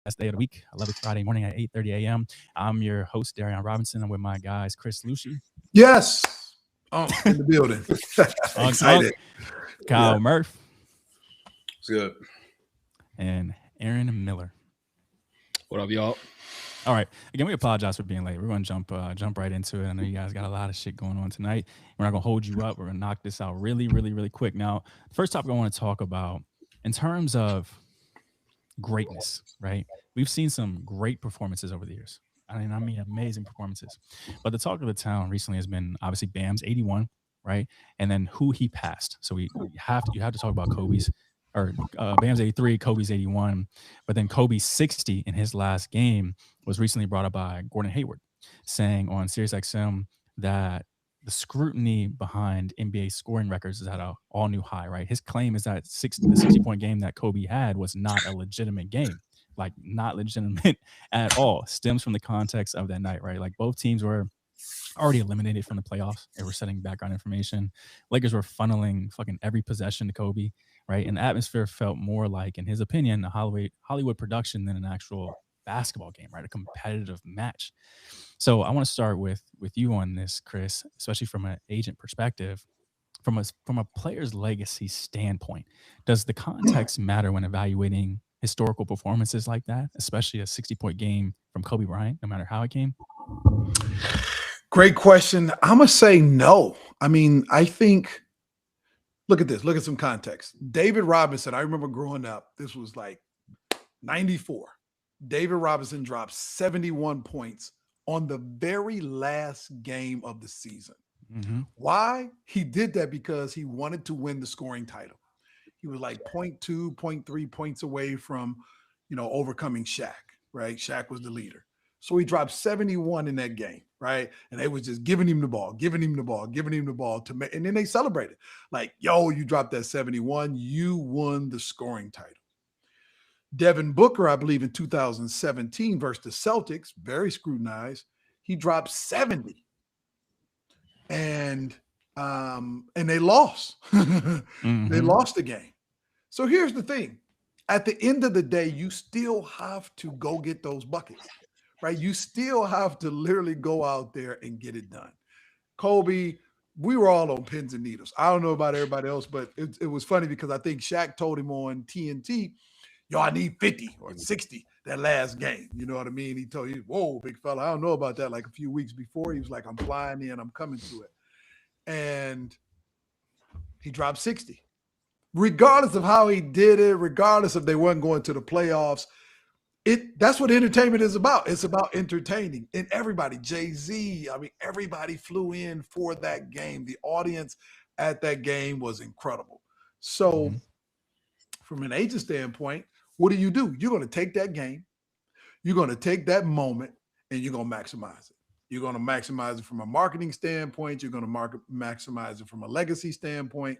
best day of the week. I love it. Friday morning at 8:30 a.m. I'm your host, Darian Robinson. I'm with my guys, Chris Lucci. Yes. In the building. Unk, Excited. Kyle Yeah. Murph, It's good. and Aaron Miller. What up, y'all? All right. Again, we apologize for being late. We're going to jump right into it. I know you guys got a lot of shit going on tonight. We're not going to hold you up. We're going to knock this out really quick. Now, the first topic I want to talk about in terms of greatness, right? We've seen some great performances over the years. I mean, amazing performances. But the talk of the town recently has been obviously Bam's 81, right? And then who he passed. So you have to talk about Kobe's or Bam's 83, Kobe's 81, but then Kobe's 60 in his last game was recently brought up by Gordon Hayward, saying on SiriusXM that the scrutiny behind NBA scoring records is at an all-new high, right? His claim is that the 60-point game that Kobe had was not a legitimate game, like not legitimate at all. Stems from the context of that night, right? Like both teams were already eliminated from the playoffs. They were setting background information. Lakers were funneling fucking every possession to Kobe, right? And the atmosphere felt more like, in his opinion, a Hollywood production than an actual basketball game, right? A competitive match. So I want to start with you on this, Chris, especially from an agent perspective. From a player's legacy standpoint, does the context matter when evaluating historical performances like that, especially a 60-point game from Kobe Bryant, no matter how it came? Great question. I'm going to say no. I mean, I think, look at this. Look at some context. David Robinson, I remember growing up, this was like 94. David Robinson dropped 71 points on the very last game of the season. Mm-hmm. Why? He did that because he wanted to win the scoring title. He was like 0.2, 0.3 points away from, overcoming Shaq, right? Shaq was the leader. So he dropped 71 in that game, right? And they was just giving him the ball to make, and then they celebrated. Like, yo, you dropped that 71, you won the scoring title. Devin Booker, I believe in 2017 versus the Celtics, very scrutinized, he dropped 70. And they lost. Mm-hmm. They lost the game. So here's the thing. At the end of the day, you still have to go get those buckets, right? You still have to literally go out there and get it done. Kobe, we were all on pins and needles. I don't know about everybody else, but it was funny because I think Shaq told him on TNT, yo, I need 50 or 60 that last game. You know what I mean? He told you, whoa, big fella, I don't know about that. Like a few weeks before, he was like, I'm flying in, I'm coming to it. And he dropped 60. Regardless of how he did it, regardless if they weren't going to the playoffs, that's what entertainment is about. It's about entertaining. And everybody, Jay-Z, I mean, everybody flew in for that game. The audience at that game was incredible. So from an agent standpoint, what do? You're going to take that game, you're going to take that moment, and you're going to maximize it. You're going to maximize it from a marketing standpoint. You're going to maximize it from a legacy standpoint,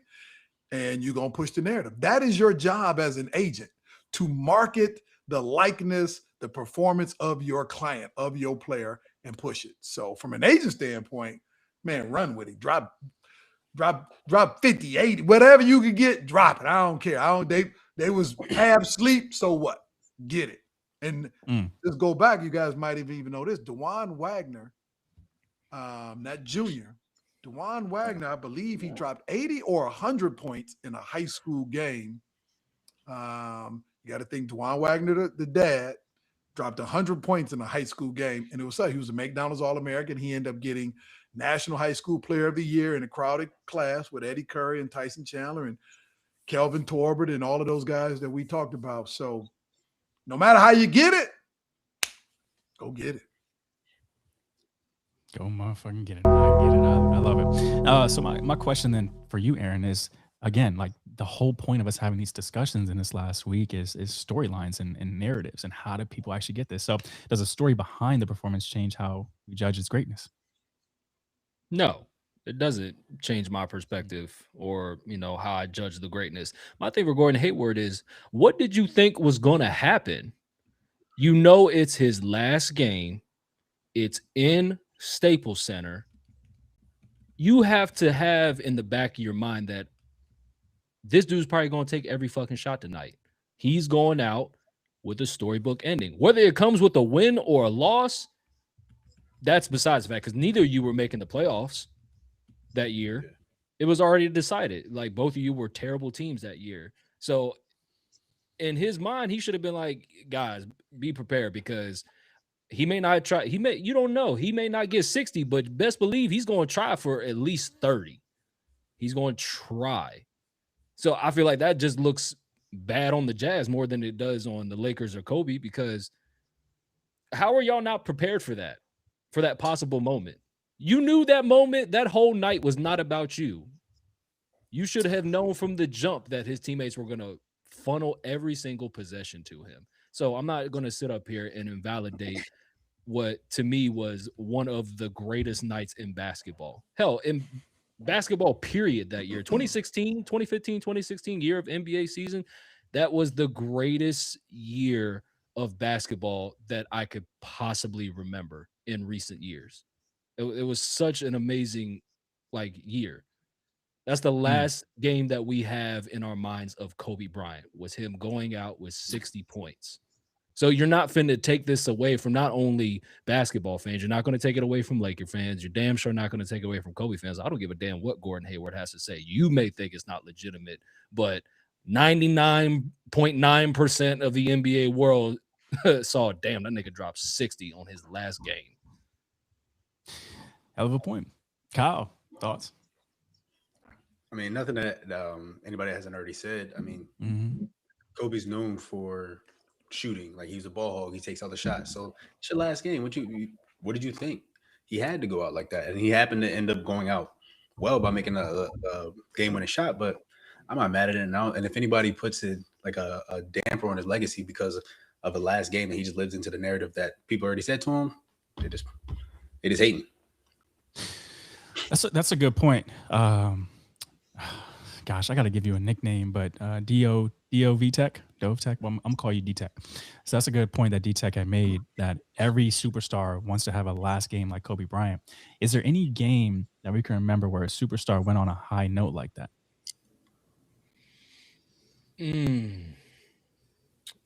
and you're going to push the narrative. That is your job as an agent, to market the likeness, the performance of your client, of your player, and push it. So from an agent standpoint, man, run with it. Drop 50, 80, whatever you can get, drop it. I don't care. They was half sleep, so what? Get it. And let's go back. You guys might even know this. DeJuan Wagner, that junior, DeJuan Wagner, I believe he dropped 80 or 100 points in a high school game. You got to think DeJuan Wagner, the dad, dropped 100 points in a high school game. And it was he was a McDonald's All-American. He ended up getting National High School Player of the Year in a crowded class with Eddie Curry and Tyson Chandler and Kelvin Torbert and all of those guys that we talked about. So no matter how you get it, go get it. Go motherfucking get it. I get it. I love it. So my question then for you, Aaron, is, again, like the whole point of us having these discussions in this last week is storylines and narratives, and how do people actually get this? So does a story behind the performance change how we judge its greatness? No, it doesn't change my perspective or, how I judge the greatness. My thing for Gordon Hayward is, what did you think was going to happen? It's his last game. It's in Staples Center. You have to have in the back of your mind that this dude's probably going to take every fucking shot tonight. He's going out. with a storybook ending. Whether it comes with a win or a loss, that's besides the fact, because neither of you were making the playoffs that year. Yeah. It was already decided. Like, both of you were terrible teams that year. So in his mind, he should have been like, guys, be prepared, because he may not try. You don't know. He may not get 60, but best believe he's going to try for at least 30. He's going to try. So I feel like that just looks bad on the Jazz more than it does on the Lakers or Kobe, because how are y'all not prepared for that possible moment? You knew that moment, that whole night was not about you. You should have known from the jump that his teammates were going to funnel every single possession to him. So I'm not going to sit up here and invalidate what to me was one of the greatest nights in basketball. Hell, in basketball period that year, 2015, 2016 year of NBA season, that was the greatest year of basketball that I could possibly remember in recent years. It was such an amazing year. That's the last game that we have in our minds of Kobe Bryant, was him going out with 60 points. So you're not finna take this away from not only basketball fans, you're not going to take it away from Laker fans. You're damn sure not going to take it away from Kobe fans. I don't give a damn what Gordon Hayward has to say. You may think it's not legitimate, but 99.9% of the NBA world saw, damn, that nigga dropped 60 on his last game. Hell of a point. Kyle, thoughts? I mean, nothing that anybody hasn't already said. I mean, Kobe's known for shooting. Like, he's a ball hog. He takes all the shots. So it's your last game. What did you think? He had to go out like that, and he happened to end up going out well by making a game-winning shot. But I'm not mad at it now. And if anybody puts it like a damper on his legacy because of the last game that he just lives into the narrative that people already said to him, they just hating. That's a good point. Gosh, I got to give you a nickname, but D-O-V-Tech, Dove-Tech. Well, I'm going to call you D-Tech. So that's a good point that D-Tech had made, that every superstar wants to have a last game like Kobe Bryant. Is there any game that we can remember where a superstar went on a high note like that?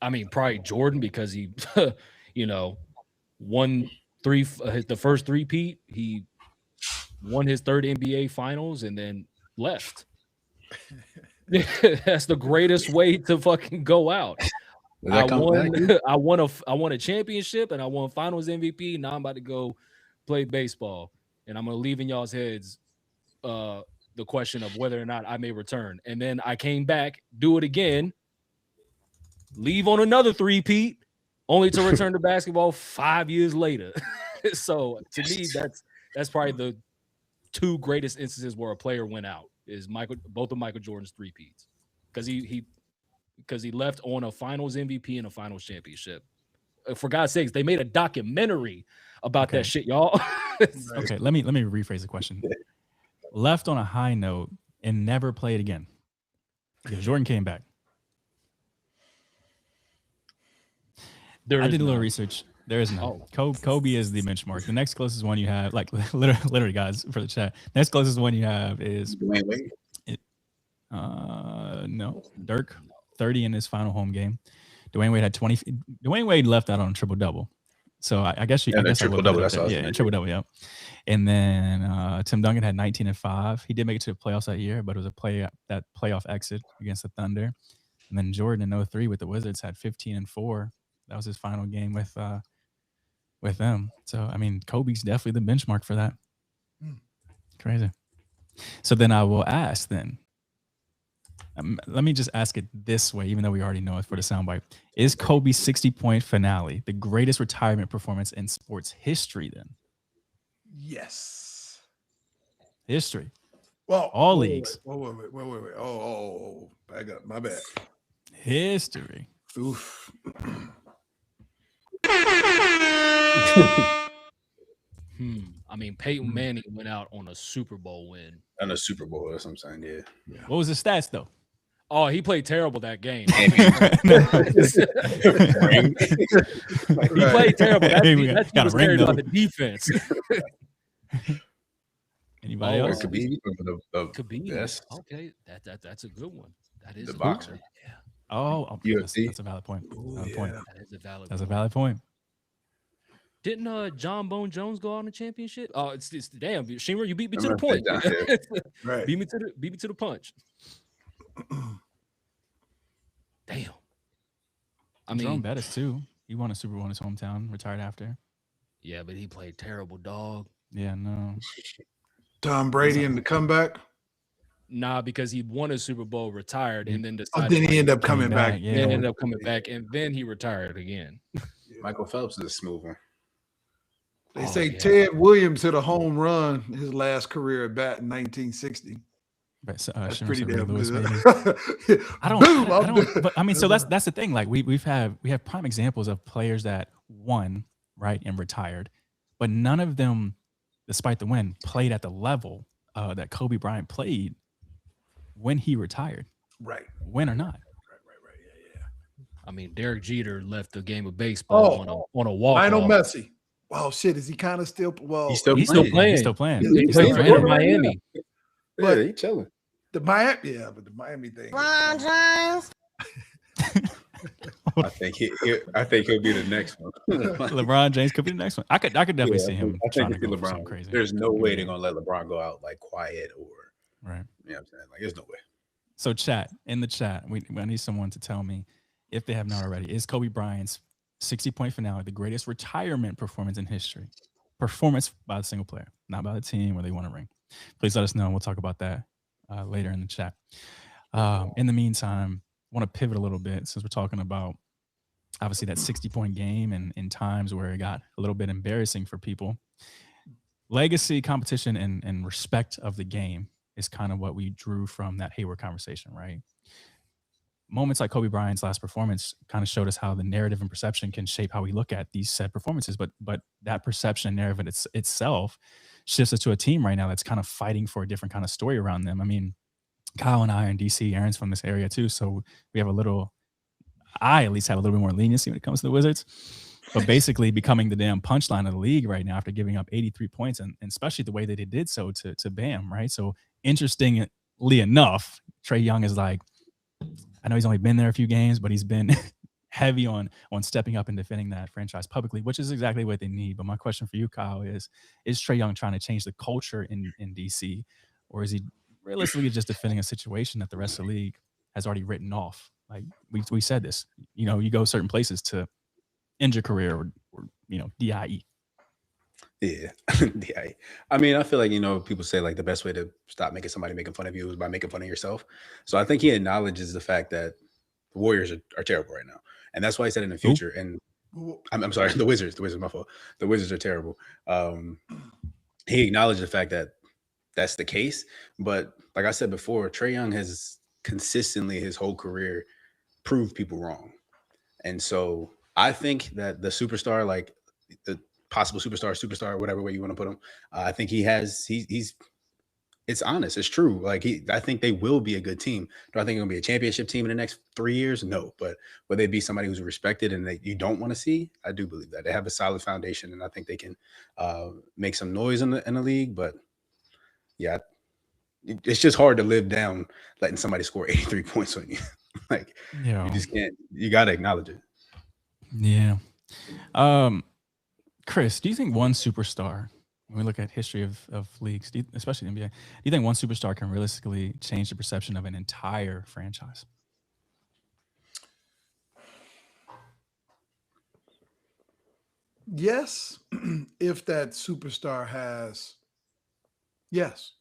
I mean, probably Jordan, because he, won the first three-peat. He won his third NBA Finals and then left. That's the greatest way to fucking go out. I won a championship and I won Finals MVP. Now I'm about to go play baseball, and I'm gonna leave in y'all's heads the question of whether or not I may return. And then I came back, do it again, leave on another three-peat, only to return to basketball 5 years later. So to me, that's probably the two greatest instances where a player went out, is both of Michael Jordan's three-peats, because he left on a Finals MVP and a Finals championship. For God's sakes, they made a documentary about that shit, y'all. Okay, let me rephrase the question. Left on a high note and never played again, because Jordan came back. I did a little research. There is no. Kobe is the benchmark. The next closest one you have, like literally, guys, for the chat. Next closest one you have is Dwayne Wade. No, Dirk, 30 in his final home game. Dwayne Wade had 20. Dwayne Wade left out on a triple double. So I guess triple double. That's awesome. Yeah, triple double. Yeah. And then Tim Duncan had 19 and 5. He did make it to the playoffs that year, but it was that playoff exit against the Thunder. And then Jordan in 03 with the Wizards had 15 and 4. That was his final game with them. So, I mean, Kobe's definitely the benchmark for that. Crazy. So then I will ask then, let me just ask it this way, even though we already know it for the soundbite. Is Kobe's 60-point finale the greatest retirement performance in sports history then? Yes. History. Well, all leagues. Wait. Oh, back up. My bad. History. Oof. I mean, Peyton Manning went out on a Super Bowl win. And a Super Bowl, that's what I'm saying. Yeah. What was his stats though? Oh, he played terrible that game. He played terrible. He was carried by the defense. Anybody else? Khabib. Khabib. Yes. Okay, that's a good one. That is the a boxer. Good one. Yeah. UFC. That's a valid point. Ooh, Valid yeah. point. That is a valid. That's a point. valid point. Didn't John Bone Jones go on the championship? Oh, it's damn, Shimmer, you beat me to the Remember point. that, Right. beat me to the punch. Damn. I Jerome mean, Bettis too. He won a Super Bowl in his hometown. Retired after. yeah, but he played terrible, dog. Yeah, no. Tom Brady in the comeback. Nah, because he won a Super Bowl, retired, and then Oh, decided. then he ended up Coming coming back. back, yeah. Then ended up coming back, and then he retired again. Michael Phelps is a smooth one. They Oh, say yeah. Ted Williams hit a home run his last career at bat in 1960. But That's Shimmer pretty said Ray damn Lewis, good. maybe. I don't. Boom, I I'm don't. done. But I mean, so that's the thing. Like we have prime examples of players that won, right, and retired, but none of them, despite the win, played at the level that Kobe Bryant played when he retired. Right. Win or not. Right. Yeah. I mean, Derek Jeter left the game of baseball on a walk. Lionel Messi. Wow, shit. Is he kind of still? Well, He's still He's still playing. He's still playing. He's He's playing still for in playing. Miami. But- Yeah, he chilling. the Miami, yeah, but the Miami thing. LeBron James. I think he'll be the next one. LeBron James could be the next one. I could definitely see him I trying think to it's go for something LeBron. crazy. There's no way they're gonna let LeBron go out like quiet or Right. you know what I'm saying? Like there's no way. So in the chat, I need someone to tell me, if they have not already, is Kobe Bryant's 60-point finale the greatest retirement performance in history? Performance by the single player, not by the team where they want to ring. Please let us know, and we'll talk about that later in the chat. In the meantime, I want to pivot a little bit since we're talking about obviously that 60-point game and in times where it got a little bit embarrassing for people. Legacy, competition, and respect of the game is kind of what we drew from that Hayward conversation, right? Moments like Kobe Bryant's last performance kind of showed us how the narrative and perception can shape how we look at these said performances. But that perception and narrative itself shifts us to a team right now that's kind of fighting for a different kind of story around them. I mean, Kyle and I are in DC. Aaron's from this area too, so we have I at least have a little bit more leniency when it comes to the Wizards. But basically becoming the damn punchline of the league right now after giving up 83 points, and especially the way that they did so to Bam, right? So interestingly enough, Trey Young is like, I know he's only been there a few games, but he's been heavy on stepping up and defending that franchise publicly, which is exactly what they need. But my question for you, Kyle, is Trey Young trying to change the culture in DC, or is he realistically just defending a situation that the rest of the league has already written off? Like we said this, you go certain places to end your career or DIE. Yeah. DIE. I mean, I feel like, people say like the best way to stop making somebody making fun of you is by making fun of yourself. So I think he acknowledges the fact that the Warriors are terrible right now. And that's why he said in the future, and I'm sorry, the Wizards, my fault. The Wizards are terrible. He acknowledged the fact that that's the case. But like I said before, Trey Young has consistently his whole career proved people wrong. And so I think that the superstar, like the possible superstar, whatever way you want to put him, I think he's it's honest. It's true. Like I think they will be a good team. Do I think it'll be a championship team in the next 3 years? No. But will they be somebody who's respected and that you don't want to see? I do believe that they have a solid foundation, and I think they can make some noise in the league. But yeah, it's just hard to live down letting somebody score 83 points on you. Like you just can't. You got to acknowledge it. Yeah. Chris, do you think one superstar, when we look at history of leagues, especially the NBA, do you think one superstar can realistically change the perception of an entire franchise? Yes, if that superstar has. Yes,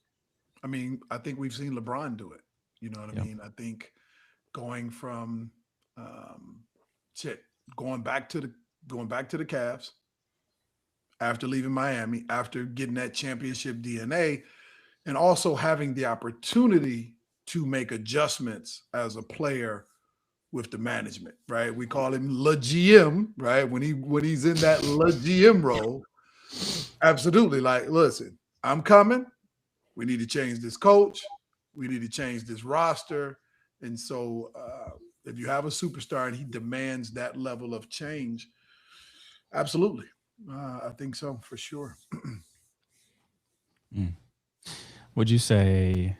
I mean, I think we've seen LeBron do it. You know what I mean? I think going from going back to the Cavs after leaving Miami, after getting that championship DNA, and also having the opportunity to make adjustments as a player with the management, right? We call him Le GM, right? When he's in that Le GM role, absolutely. Like, listen, I'm coming. We need to change this coach. We need to change this roster. And so if you have a superstar and he demands that level of change, absolutely. I think so, for sure. Would you say,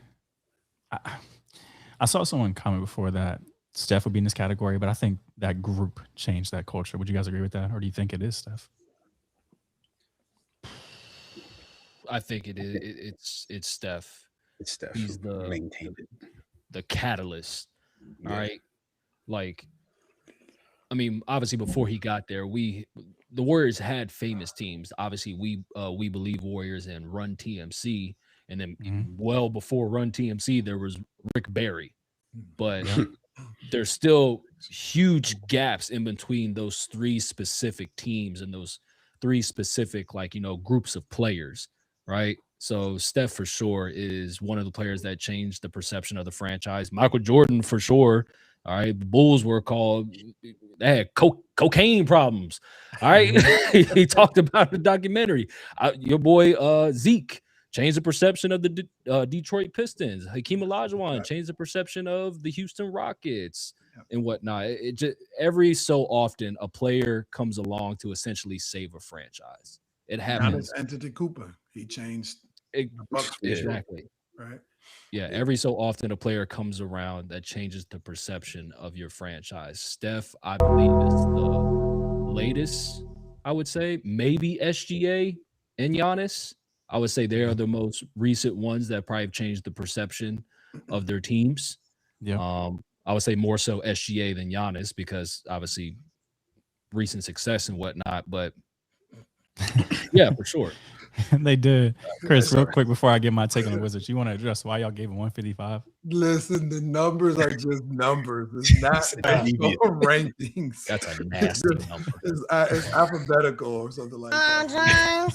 I saw someone comment before that Steph would be in this category, but I think that group changed that culture. Would you guys agree with that, or do you think it is Steph? I think it is. It's Steph. It's Steph. He's maintained it. the catalyst. Yeah. All right. Like, I mean, obviously before he got there, the Warriors had famous teams. Obviously, we believe Warriors and Run TMC, and then well before Run TMC, there was Rick Barry. But there's still huge gaps in between those three specific teams and those three specific, like, groups of players, right? So Steph for sure is one of the players that changed the perception of the franchise. Michael Jordan for sure. All right, the Bulls were called, they had cocaine problems. All right, he talked about the documentary. Your boy Zeke changed the perception of the Detroit Pistons. Hakeem Olajuwon changed the perception of the Houston Rockets and whatnot. It just, every so often a player comes along to essentially save a franchise. It happens. Antetokounmpo, he changed exactly. Right. Yeah, every so often a player comes around that changes the perception of your franchise. Steph, I believe, is the latest, I would say. Maybe SGA and Giannis. I would say they are the most recent ones that probably have changed the perception of their teams. Yeah. I would say more so SGA than Giannis because obviously recent success and whatnot. But yeah, for sure. They did. Chris, real quick before I get my take on the Wizards, you want to address why y'all gave him 155? Listen, the numbers are just numbers. It's not actual rankings. That's a nasty number. It's alphabetical or something like that.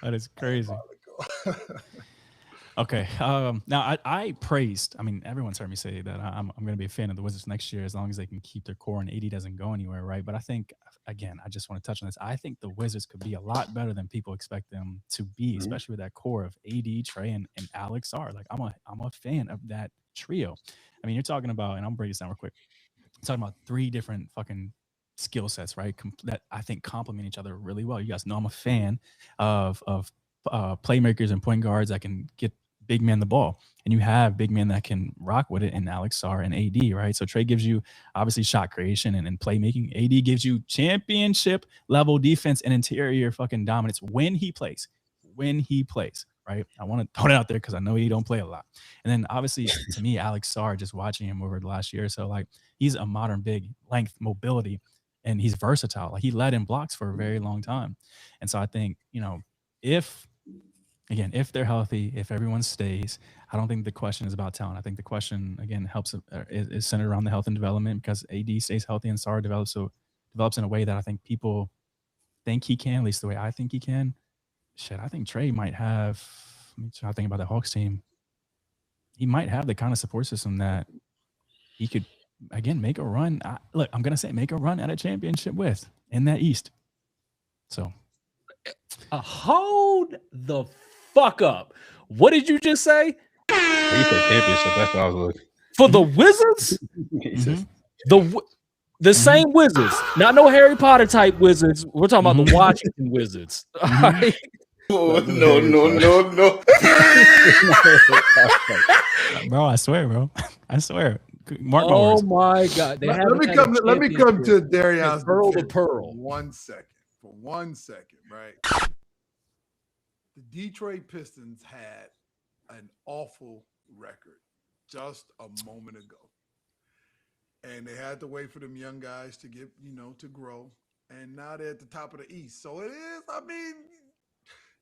That is crazy. Okay. Now I praised. I mean, everyone's heard me say that I'm going to be a fan of the Wizards next year as long as they can keep their core and AD doesn't go anywhere, right? But I think, again, I just want to touch on this. I think the Wizards could be a lot better than people expect them to be, especially with that core of AD, Trey, and Alex R. Like I'm a fan of that trio. I mean, you're talking about, and I'm breaking this down real quick. I'm talking about three different fucking skill sets, right? That I think complement each other really well. You guys know I'm a fan of playmakers and point guards that can get big man the ball, and you have big men that can rock with it in Alex R and AD, right? So Trey gives you obviously shot creation and playmaking. AD gives you championship level defense and interior fucking dominance when he plays, right? I want to throw it out there because I know he don't play a lot. And then obviously to me, Alex R, just watching him over the last year or so, like he's a modern big length mobility and he's versatile. Like he led in blocks for a very long time. And so I think, if they're healthy, if everyone stays, I don't think the question is about talent. I think the question, again, is centered around the health and development because AD stays healthy and Sarr develops in a way that I think people think he can, at least the way I think he can. Shit, I think Trey might have, I think about the Hawks team, he might have the kind of support system that he could, again, make a run. I'm going to say make a run at a championship with in that East. So. Hold the fuck up. What did you just say? He said championship. That's what I was looking for the Wizards. The same Wizards, not no Harry Potter type Wizards. We're talking about the Washington Wizards. All right. Oh, no. Bro, I swear, bro. I swear. Mark oh my God. Let me come to Darion's Pearl to Pearl. For 1 second, right? The Detroit Pistons had an awful record just a moment ago. And they had to wait for them young guys to get, to grow. And now they're at the top of the East. So it is,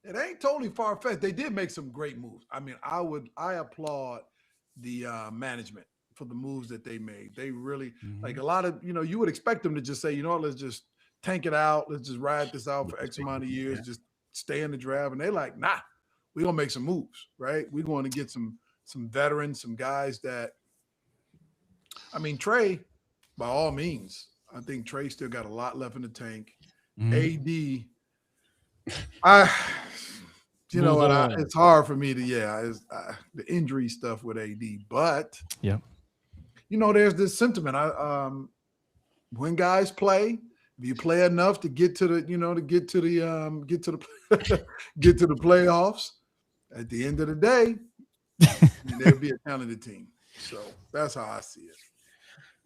it ain't totally far-fetched. They did make some great moves. I mean, I applaud the management for the moves that they made. They really, like a lot of, you would expect them to just say, let's just tank it out. Let's just ride this out for X amount of years. Just stay in the draft. And they're like, nah, we're going to make some moves, right? We're going to get some veterans, some guys that, Trey, by all means, I think Trey still got a lot left in the tank. AD, it's hard for me to, the injury stuff with AD, but there's this sentiment. When guys play, if you play enough to get to the, get to the playoffs, at the end of the day, there'll be a talented team. So that's how I see it.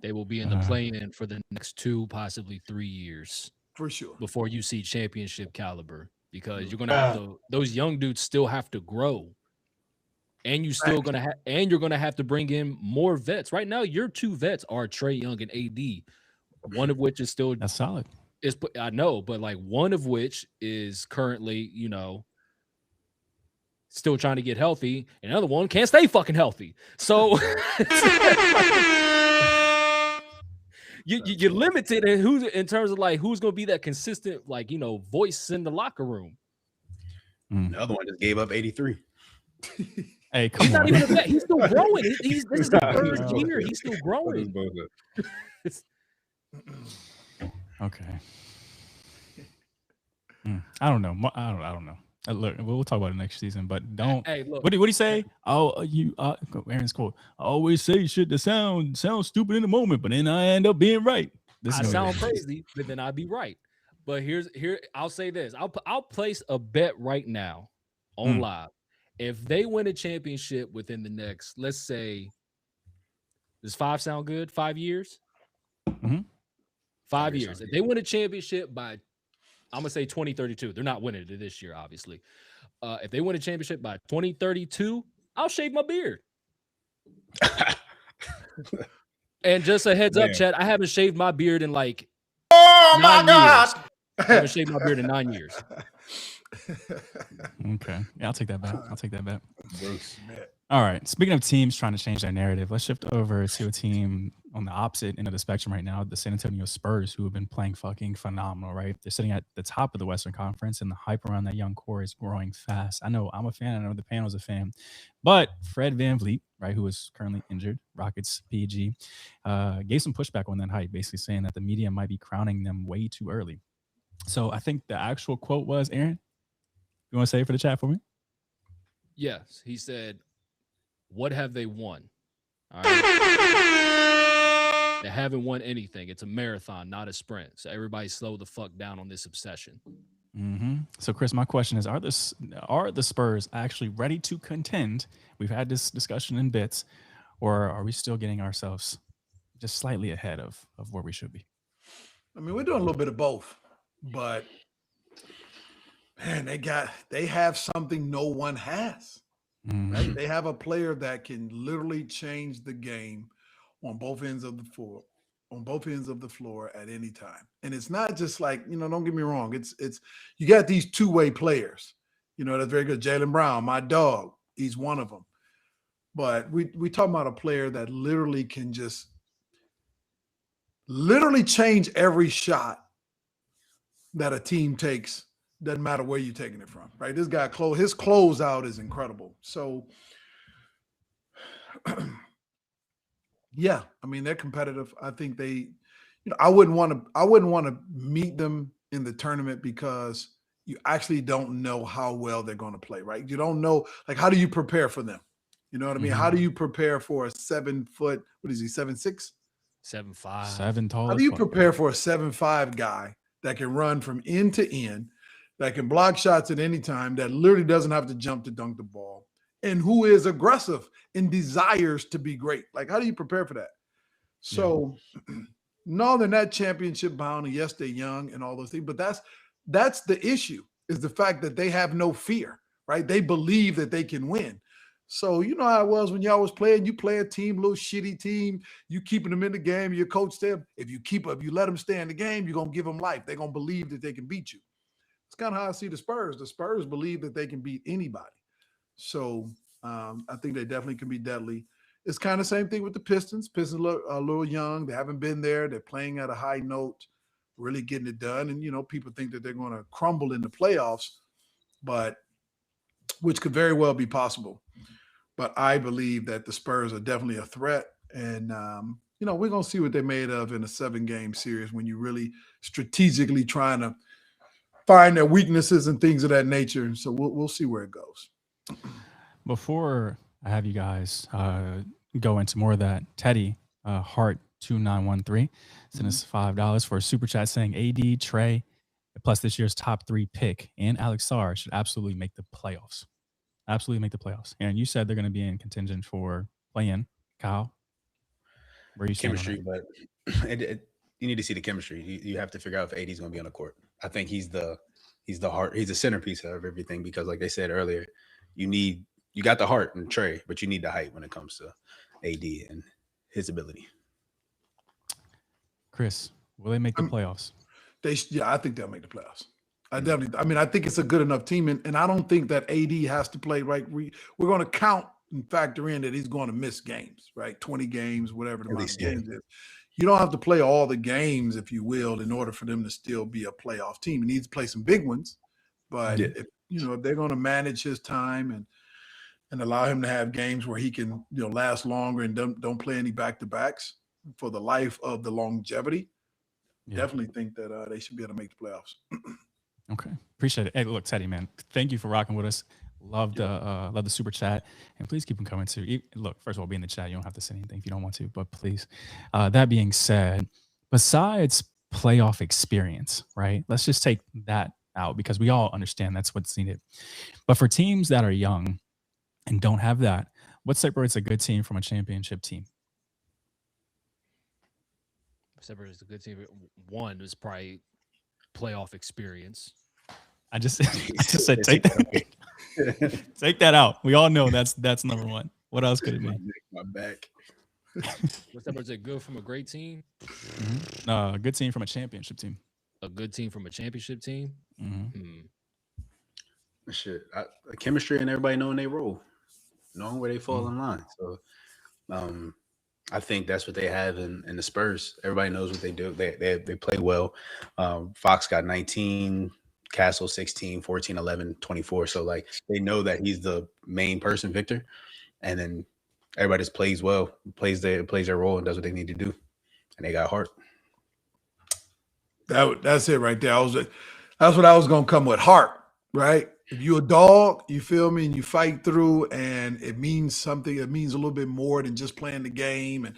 They will be in the play-in for the next 2, possibly 3 years. For sure. Before you see championship caliber, because you're gonna have those young dudes still have to grow, and you're gonna have to bring in more vets. Right now, your 2 vets are Trey Young and AD, one of which is still that's solid. I know, but like one of which is currently, still trying to get healthy, and another one can't stay fucking healthy. So you're limited in terms of like who's gonna be that consistent, like voice in the locker room. The other one just gave up 83. Hey, come he's on. not even a vet. He's still growing. This is his 3rd year. He's still growing. Okay. I don't know. I don't know. Look, we'll talk about it next season, but don't. Hey, look. What do you say? Oh, Aaron's quote. I always say shit that sounds stupid in the moment, but then I end up being right. I sound crazy, but then I'd be right. But here, I'll say this. I'll place a bet right now on live. If they win a championship within the next, let's say, does 5 sound good? 5 years? 5 years. If they win a championship by, I'm gonna say 2032. They're not winning it this year, obviously. If they win a championship by 2032, I'll shave my beard. And just a heads up, Chad, I haven't shaved my beard in like 9 years. I haven't shaved my beard in 9 years. Okay. Yeah, I'll take that back. All right. Speaking of teams trying to change their narrative, let's shift over to a team on the opposite end of the spectrum right now, the San Antonio Spurs, who have been playing fucking phenomenal, right? They're sitting at the top of the Western Conference, and the hype around that young core is growing fast. I know I'm a fan. I know the panel's a fan. But Fred VanVleet, right, who is currently injured, Rockets PG, gave some pushback on that hype, basically saying that the media might be crowning them way too early. So I think the actual quote was, Aaron, you want to say it for the chat for me? Yes. He said, what have they won? All right. They haven't won anything. It's a marathon, not a sprint. So everybody slow the fuck down on this obsession. So, Chris, my question is, are the Spurs actually ready to contend? We've had this discussion in bits, or are we still getting ourselves just slightly ahead of where we should be? I mean, we're doing a little bit of both, but man, they have something no one has. Right? They have a player that can literally change the game on both ends of the floor, at any time. And it's not just like, don't get me wrong. It's you got these two-way players, that's very good. Jaylen Brown, my dog, he's one of them. But we talking about a player that literally can just change every shot that a team takes. Doesn't matter where you're taking it from, right? This guy, his closeout is incredible. So, yeah, I mean, they're competitive. I think they, I wouldn't want to meet them in the tournament because you actually don't know how well they're going to play, right? You don't know, like, how do you prepare for them? You know what I mean? How do you prepare for a 7 foot, what is he, 7'6"? 7'5". 7 tall. How do you prepare for a 7'5" guy that can run from end to end, that can block shots at any time, that literally doesn't have to jump to dunk the ball, and who is aggressive and desires to be great? Like, how do you prepare for that? So, no, they're not championship bound, and yes, they're young and all those things, but that's the issue, is the fact that they have no fear, right? They believe that they can win. So, you know how it was when y'all was playing, you play a team, little shitty team, you keeping them in the game, your coach them. If you let them stay in the game, you're going to give them life. They're going to believe that they can beat you. It's kind of how I see the Spurs. The Spurs believe that they can beat anybody. So I think they definitely can be deadly. It's kind of the same thing with the Pistons. Pistons look a little young. They haven't been there. They're playing at a high note, really getting it done. And, people think that they're going to crumble in the playoffs, which could very well be possible. But I believe that the Spurs are definitely a threat. And, we're going to see what they're made of in a 7-game series when you're really strategically trying to find their weaknesses and things of that nature. So we'll see where it goes. Before I have you guys go into more of that, Teddy Hart 2913 sent us $5 for a super chat saying AD, Trey, plus this year's top 3 pick, and Alex Sarr should absolutely make the playoffs. Absolutely make the playoffs. And you said they're going to be in contingent for play-in. Kyle, where you stand on Chemistry, that? but you need to see the chemistry. You have to figure out if AD is going to be on the court. I think he's the heart. He's the centerpiece of everything because, like they said earlier, you got the heart in Trey, but you need the height when it comes to AD and his ability. Chris, will they make the playoffs? I think they'll make the playoffs. I think it's a good enough team, and I don't think that AD has to play. Right, we're going to count and factor in that he's going to miss games, right? 20 games, whatever the amount of games is. You don't have to play all the games, if you will, in order for them to still be a playoff team. He needs to play some big ones, but if they're going to manage his time and allow him to have games where he can last longer and don't play any back-to-backs for the life of the longevity, definitely think that they should be able to make the playoffs. Okay, appreciate it. Hey, look, Teddy, man, thank you for rocking with us. Love the super chat, and please keep them coming too. Look, first of all, be in the chat. You don't have to say anything if you don't want to, but please. That being said, besides playoff experience, right? Let's just take that out because we all understand that's what's needed. But for teams that are young and don't have that, what separates a good team from a championship team? Separates a good team. One is probably playoff experience. I just said take that out. We all know that's number one. What else could it be? My back. What separates a good from a great team? Mm-hmm. A good team from a championship team. A good team from a championship team? Mm-hmm. Shit, chemistry and everybody knowing they role, knowing where they fall in line. So, I think that's what they have in the Spurs. Everybody knows what they do. They play well. Fox got 19, Castle 16, 14, 11, 24. So like they know that he's the main person, Victor, and then everybody just plays well, plays their role, and does what they need to do, and they got heart. That's it right there. That's what I was gonna come with, heart, right? If you're a dog, you feel me, and you fight through, and it means something. It means a little bit more than just playing the game and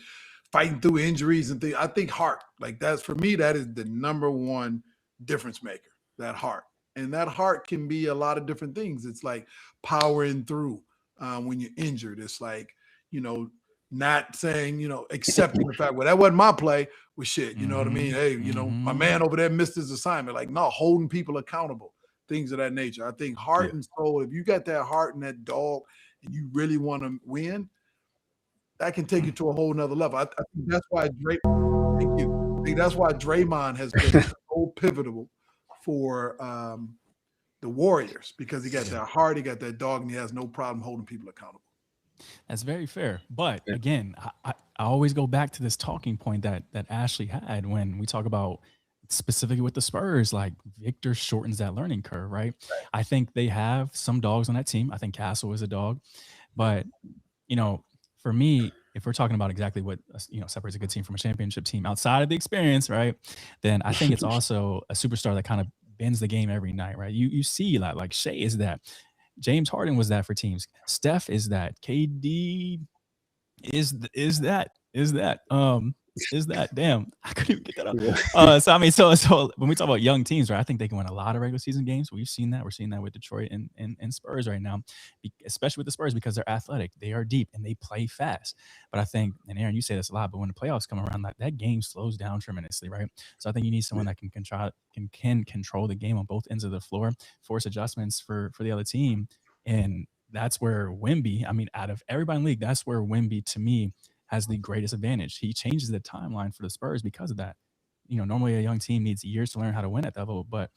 fighting through injuries and things. I think heart, like that's for me, that is the number one difference maker. That heart, and that heart can be a lot of different things. It's like powering through when you're injured. It's like not saying accepting the fact, well, that wasn't my play. Well, shit, you know what I mean? Hey, my man over there missed his assignment. Like, no, holding people accountable. Things of that nature. I think heart and soul, if you got that heart and that dog and you really want to win, that can take you to a whole nother level. I think that's why I think that's why Draymond has been so pivotal for the Warriors, because he got that heart, he got that dog, and he has no problem holding people accountable. That's very fair. But again, I always go back to this talking point that Ashley had when we talk about specifically with the Spurs, like Victor shortens that learning curve, right? I think they have some dogs on that team. I think Castle is a dog, but for me, if we're talking about exactly what separates a good team from a championship team outside of the experience, right? Then I think it's also a superstar that kind of bends the game every night, right? You see that, like Shai is that, James Harden was that for teams, Steph is that, KD is that. Damn, I couldn't even get that up. So when we talk about young teams, right, I think they can win a lot of regular season games. We've seen that. We're seeing that with Detroit and Spurs right now, especially with the Spurs, because they're athletic, they are deep, and they play fast. But I think, and Aaron, you say this a lot, but when the playoffs come around, that game slows down tremendously, right? So I think you need someone that can control the game on both ends of the floor, force adjustments for the other team, and that's where Wemby, out of everybody in the league, that's where Wemby, to me, has the greatest advantage. He changes the timeline for the Spurs because of that. Normally a young team needs years to learn how to win at that level, but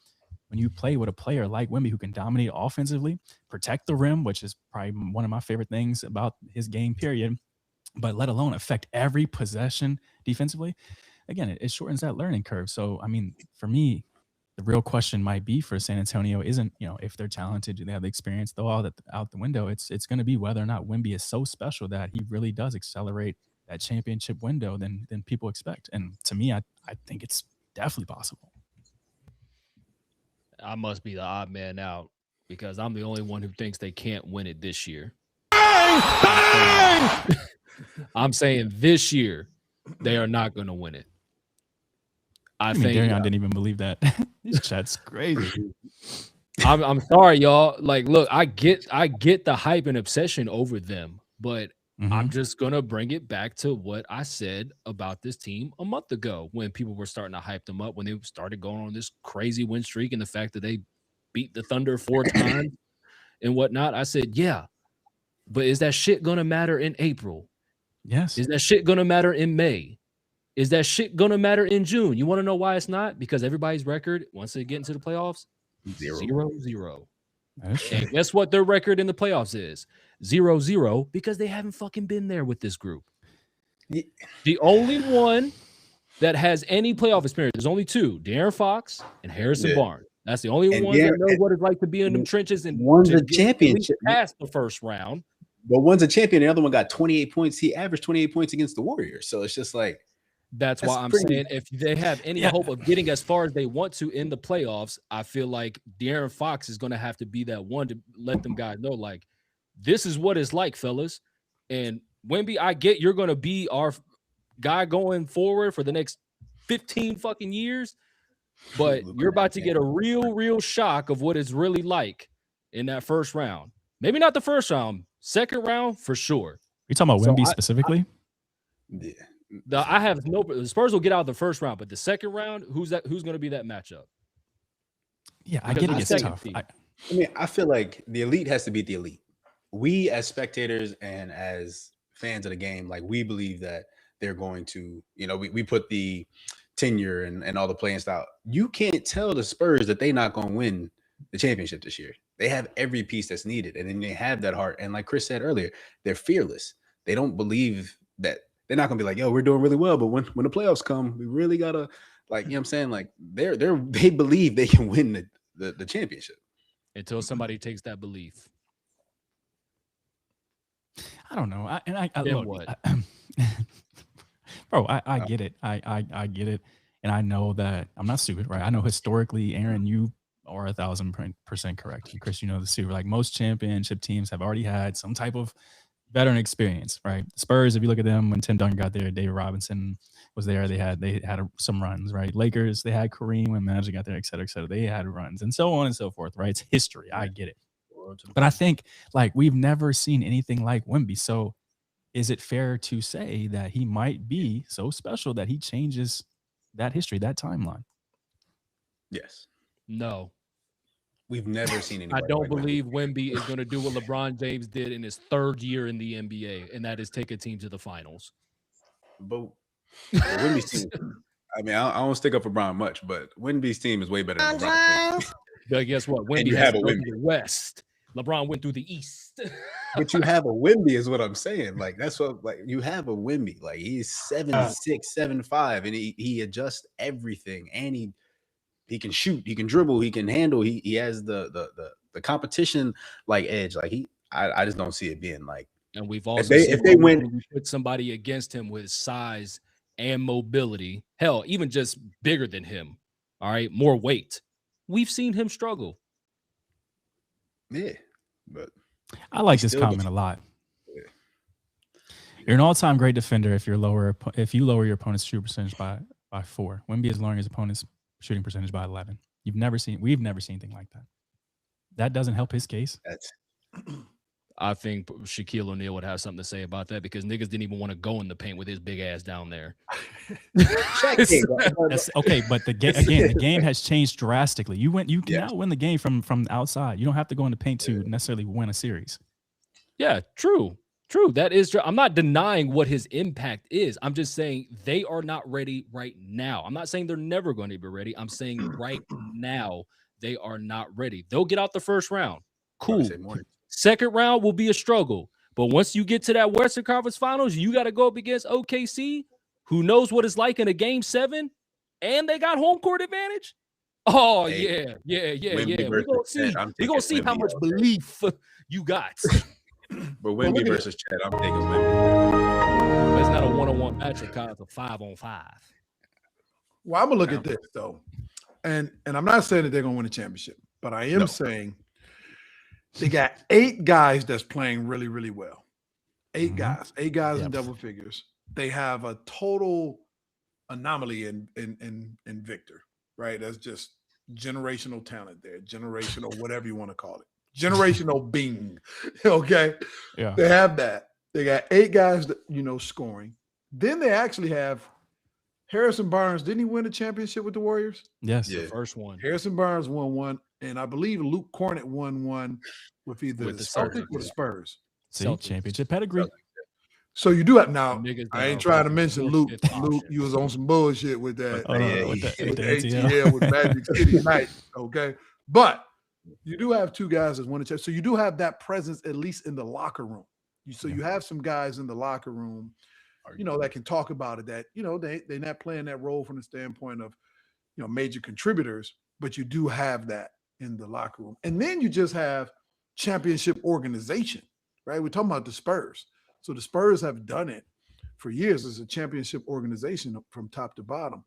when you play with a player like Wemby who can dominate offensively, protect the rim, which is probably one of my favorite things about his game, period, but let alone affect every possession defensively, again, it shortens that learning curve. So, for me, the real question might be for San Antonio isn't, if they're talented, do they have the experience, throw all that out the window. It's going to be whether or not Wemby is so special that he really does accelerate that championship window than people expect. And to me, I think it's definitely possible. I must be the odd man out because I'm the only one who thinks they can't win it this year. I'm saying this year they are not going to win it. I think Darion didn't even believe that. This chat's crazy. I'm sorry, y'all. Like, look, I get the hype and obsession over them, but I'm just going to bring it back to what I said about this team a month ago when people were starting to hype them up, when they started going on this crazy win streak and the fact that they beat the Thunder 4 times and whatnot. I said, yeah, but is that shit going to matter in April? Yes. Is that shit going to matter in May? Is that shit going to matter in June? You want to know why it's not? Because everybody's record, once they get into the playoffs, 0-0. And guess what their record in the playoffs is? 0-0, because they haven't fucking been there with this group. Yeah. The only one that has any playoff experience, there's only two, De'Aaron Fox and Harrison Barnes. That's the only one that knows what it's like to be in them trenches and one's a championship past the first round. But one's a champion, the other one got 28 points. He averaged 28 points against the Warriors. So it's just like, that's why I'm saying if they have any hope of getting as far as they want to in the playoffs, I feel like De'Aaron Fox is going to have to be that one to let them guys know, like, this is what it's like, fellas. And Wemby, I get you're going to be our guy going forward for the next 15 fucking years, but you're about to get a real shock of what it's really like in that first round. Maybe not the first round, second round for sure. You're talking about Wemby specifically? Yeah. I have no. The Spurs will get out of the first round, but the second round, who's going to be that matchup? Yeah, I get it gets tough. I feel like the elite has to beat the elite. We as spectators and as fans of the game, like, we believe that they're going to, we put the tenure and all the playing style. You can't tell the Spurs that they're not going to win the championship this year. They have every piece that's needed, and then they have that heart. And like Chris said earlier, they're fearless. They don't believe that. They're not gonna be like, yo, we're doing really well, but when the playoffs come, we really gotta, like, you know what I'm saying? Like, they believe they can win the championship. Until somebody takes that belief. I don't know. I get it. I get it. And I know that I'm not stupid, right? I know historically, Aaron, you are 1,000% correct. And Chris, you know this too. Like, most championship teams have already had some type of veteran experience, right? Spurs, if you look at them, when Tim Duncan got there, David Robinson was there. They had some runs, right? Lakers, they had Kareem when Magic got there, et cetera, et cetera. They had runs and so on and so forth, right? It's history. I get it. But I think, like, we've never seen anything like Wemby. So is it fair to say that he might be so special that he changes that history, that timeline? Yes. No. We've never seen anybody. I don't believe Wemby is going to do what LeBron James did in his third year in the NBA, and that is take a team to the finals. But Wemby's team, I mean, I don't stick up for Brown much, but Wemby's team is way better than LeBron. But guess what? Wemby has to go to the West. LeBron went through the East. But you have a Wemby, is what I'm saying. Like, that's what, like, you have a Wemby. Like, he's 7'6", 7'5", and he adjusts everything, and he can shoot, he can dribble, he can handle, he has the competition like edge. Like, I just don't see it being like. And we've also if they put somebody against him with size and mobility, hell, even just bigger than him, all right, more weight. We've seen him struggle. Yeah, but I like this comment a lot. Yeah. You're an all-time great defender if you lower your opponent's shooting percentage by 4. Wemby is lowering his opponent's shooting percentage by 11. We've never seen anything like that. That doesn't help his case. I think Shaquille O'Neal would have something to say about that, because niggas didn't even want to go in the paint with his big ass down there. That's okay, but the game has changed drastically. You can now win the game from outside. You don't have to go in the paint to necessarily win a series. Yeah, true. That is true. I'm not denying what his impact is. I'm just saying they are not ready right now. I'm not saying they're never going to be ready. I'm saying right now they are not ready. They'll get out the first round. Cool. Second round will be a struggle. But once you get to that Western Conference Finals, you got to go up against OKC, who knows what it's like in a Game 7, and they got home court advantage. Oh, yeah. We're going to see how much belief you got. But Wemby versus Chad, I'm taking Wemby. It's not a one-on-one matchup, Kyle. It's a 5-on-5. Well, I'm going to look at this, though. And I'm not saying that they're going to win a championship, but I am saying they got 8 guys that's playing really, really well. 8 guys in double figures. They have a total anomaly in Victor, right? That's just generational talent there, generational, whatever you want to call it. Generational being. Okay. Yeah. They have that. They got 8 guys that, scoring. Then they actually have Harrison Barnes. Didn't he win a championship with the Warriors? Yes. The first one. Harrison Barnes won one, and I believe Luke Cornett won one with either the Celtics or the Spurs. See, championship pedigree. So you do have now. Niggas I ain't trying to mention Luke. Luke, you was on some bullshit with that. With the ATL with Magic City Knight. Okay, but you do have 2 guys that won a championship. So you do have that presence at least in the locker room. You have some guys in the locker room, that can talk about it. That they're not playing that role from the standpoint of major contributors, but you do have that in the locker room. And then you just have championship organization, right? We're talking about the Spurs. So the Spurs have done it for years as a championship organization from top to bottom.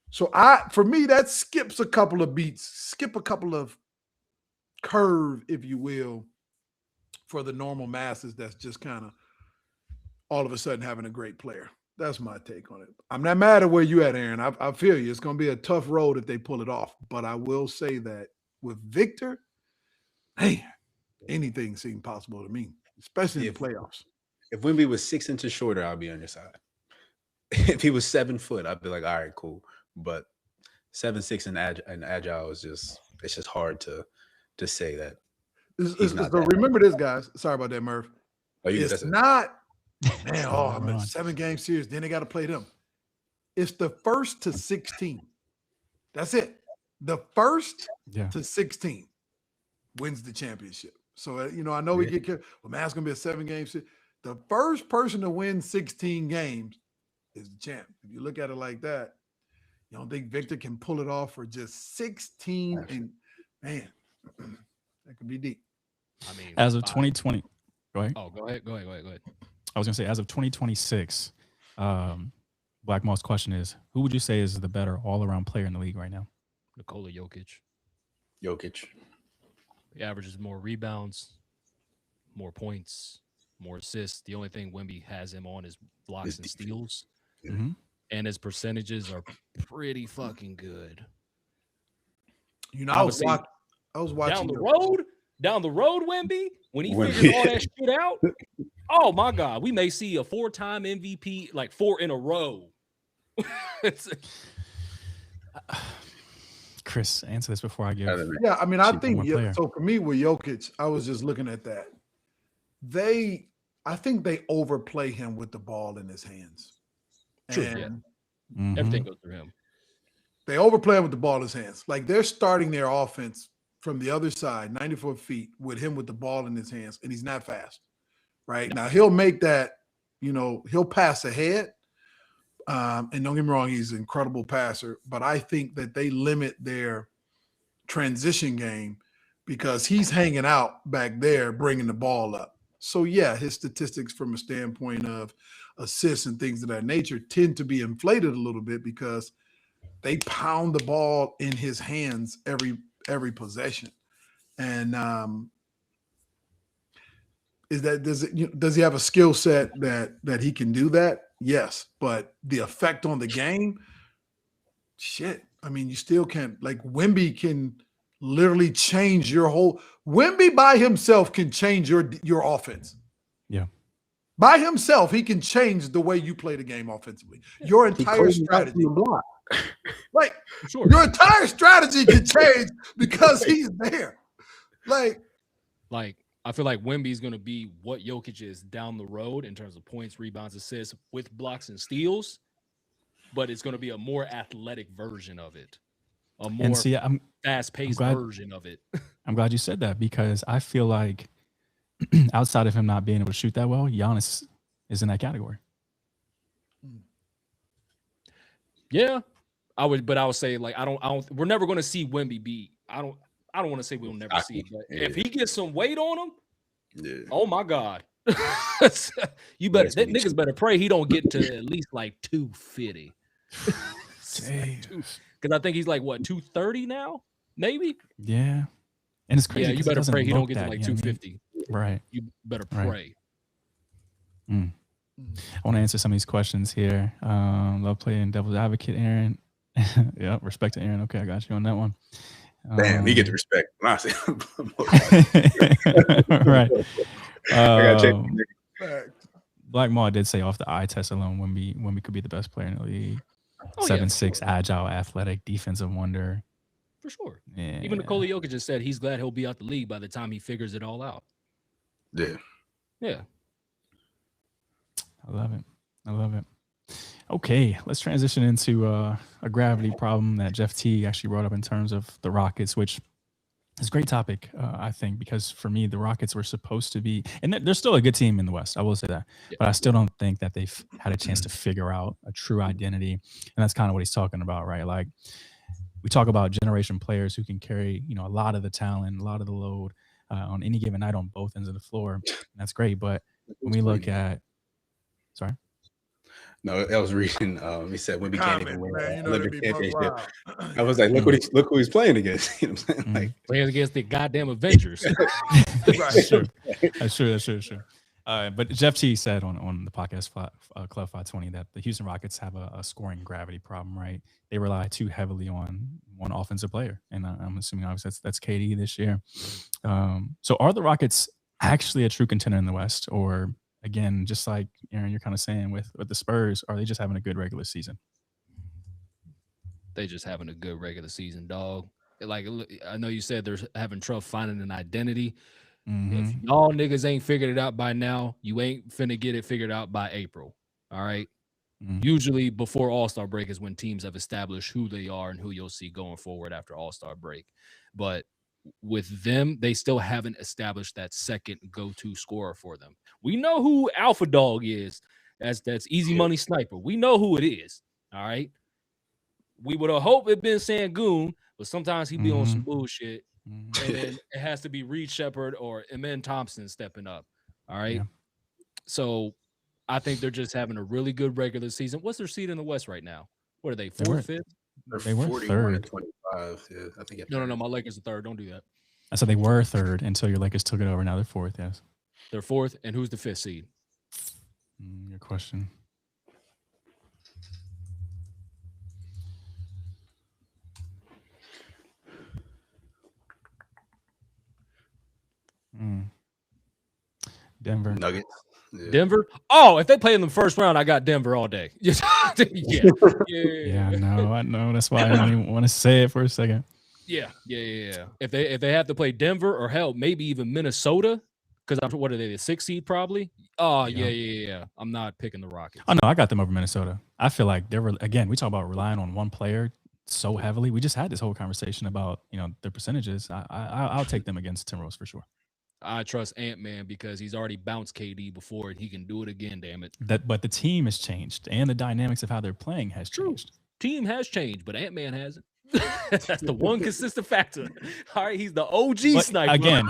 So for me, that skips a couple of beats, skip a couple of curve, if you will, for the normal masses that's just kind of all of a sudden having a great player. That's my take on it. I'm not mad at where you at, Aaron. I feel you. It's going to be a tough road if they pull it off. But I will say that with Victor, hey, anything seemed possible to me, especially in the playoffs. If Wemby was 6 inches shorter, I'll be on your side. If he was 7 foot, I'd be like, all right, cool. But 7'6" and agile is it's just hard to say that. So remember this, guys. Sorry about that, Murph. It's not, man, I'm in a 7-game series. Then they got to play them. It's the 1st to 16. That's it. The 1st to 16 wins the championship. So, I know we get careful. Well, man, it's going to be a 7-game series. The first person to win 16 games is the champ. If you look at it like that, you don't think Victor can pull it off for just 16? And man, that could be deep. I mean, as of 2020, go ahead. Oh, go ahead. I was gonna say, as of 2026, Black Moss question is, who would you say is the better all-around player in the league right now? Nikola Jokic. He averages more rebounds, more points, more assists. The only thing Wemby has him on is blocks and steals. Mm-hmm. And his percentages are pretty fucking good. I was watching down the road, Wemby, when he figured all that shit out. Oh my God, we may see a 4-time MVP, like 4 in a row. Chris, answer this before I give. Yeah, I mean, I think so. For me, with Jokic, I was just looking at that. I think they overplay him with the ball in his hands. True, Everything goes through him. They overplay him with the ball in his hands. Like they're starting their offense from the other side, 94 feet, with him with the ball in his hands, and he's not fast. Right? Now, he'll make that, he'll pass ahead. And don't get me wrong, he's an incredible passer, but I think that they limit their transition game because he's hanging out back there, bringing the ball up. So, his statistics from a standpoint of assists and things of that nature tend to be inflated a little bit because they pound the ball in his hands every possession. And does he have a skill set that he can do that? Yes, but the effect on the game, shit. I mean, you still can't. Like Wemby can literally change your whole. Wemby by himself can change your offense. Yeah, by himself, he can change the way you play the game offensively. Your entire strategy. Like sure. Your entire strategy can change because he's there. Like I feel like Wemby's going to be what Jokic is down the road in terms of points, rebounds, assists, with blocks and steals, but it's going to be a more athletic version of it, a more fast-paced version of it. I'm glad you said that because I feel like outside of him not being able to shoot that well, Giannis is in that category. Yeah, I would say like I don't. We're never going to see Wemby be. I don't want to say we'll never see, but if he gets some weight on him, oh my God, niggas better pray he don't get to at least like 250. Because I think he's like what 230 now, maybe. Yeah, and it's crazy. Yeah, you better pray he don't get to like 250. Right. You better pray. I want to answer some of these questions here. Love playing devil's advocate, Aaron. Yeah, respect to Aaron. Okay, I got you on that one. Damn, he get the respect. Right. Fact. Black Maw did say off the eye test alone when we could be the best player in the league. Oh, yeah, 7'6", sure. agile, athletic, defensive wonder. For sure. Yeah. Even Nikola Jokic just said he's glad he'll be out the league by the time he figures it all out. Yeah. Yeah. I love it. Okay, let's transition into a gravity problem that Jeff T actually brought up in terms of the Rockets, which is a great topic, I think, because for me, the Rockets were supposed to be, and they're still a good team in the West, I will say that, but I still don't think that they've had a chance to figure out a true identity, and that's kind of what he's talking about, right? Like, we talk about generation players who can carry, a lot of the talent, a lot of the load on any given night on both ends of the floor. And that's great, but when we look at, sorry. No, I was reading. He said when we can't even win man, Olympic championship. Wow. I was like, look who he's playing against. You know what I'm saying? Like playing against the goddamn Avengers. That's true. That's true. But Jeff T said on the podcast Club 520 that the Houston Rockets have a scoring gravity problem, right? They rely too heavily on one offensive player, and I'm assuming obviously that's KD this year. So are the Rockets actually a true contender in the West, or again, just like Aaron, you're kind of saying with the Spurs, are they just having a good regular season? They just having a good regular season, dog. Like, I know you said they're having trouble finding an identity. If y'all niggas ain't figured it out by now, you ain't finna get it figured out by April. All right. Usually before All-Star break is when teams have established who they are and who you'll see going forward after All-Star break. But with them, they still haven't established that second go-to scorer for them. We know who Alpha Dog is. That's Easy Money Sniper. We know who it is. All right. We would have hoped it been Sangoon, but sometimes he be on some bullshit. And then it has to be Reed Shepherd or Amen Thompson stepping up. All right. Yeah. So I think they're just having a really good regular season. What's their seed in the West right now? What are they? Fourth, fifth? They were third. 25. Yeah, I think. No. My Lakers are third. Don't do that. I said they were third until your Lakers took it over. Now they're fourth. Yes. They're fourth. And who's the fifth seed? Your question. Denver Nuggets. Yeah. Denver. Oh, if they play in the first round, I got Denver all day. Yeah. I know. That's why I don't even want to say it for a second. Yeah. If they have to play Denver or hell, maybe even Minnesota, because what are they, the 6th seed probably? Oh yeah. I'm not picking the Rockets. Oh no, I got them over Minnesota. I feel like again, we talk about relying on one player so heavily. We just had this whole conversation about their percentages. I'll take them against Timberwolves for sure. I trust Ant-Man because he's already bounced KD before and he can do it again, damn it. But the team has changed and the dynamics of how they're playing has changed. Team has changed, but Ant-Man hasn't. That's the one consistent factor. All right, he's the OG sniper. Again,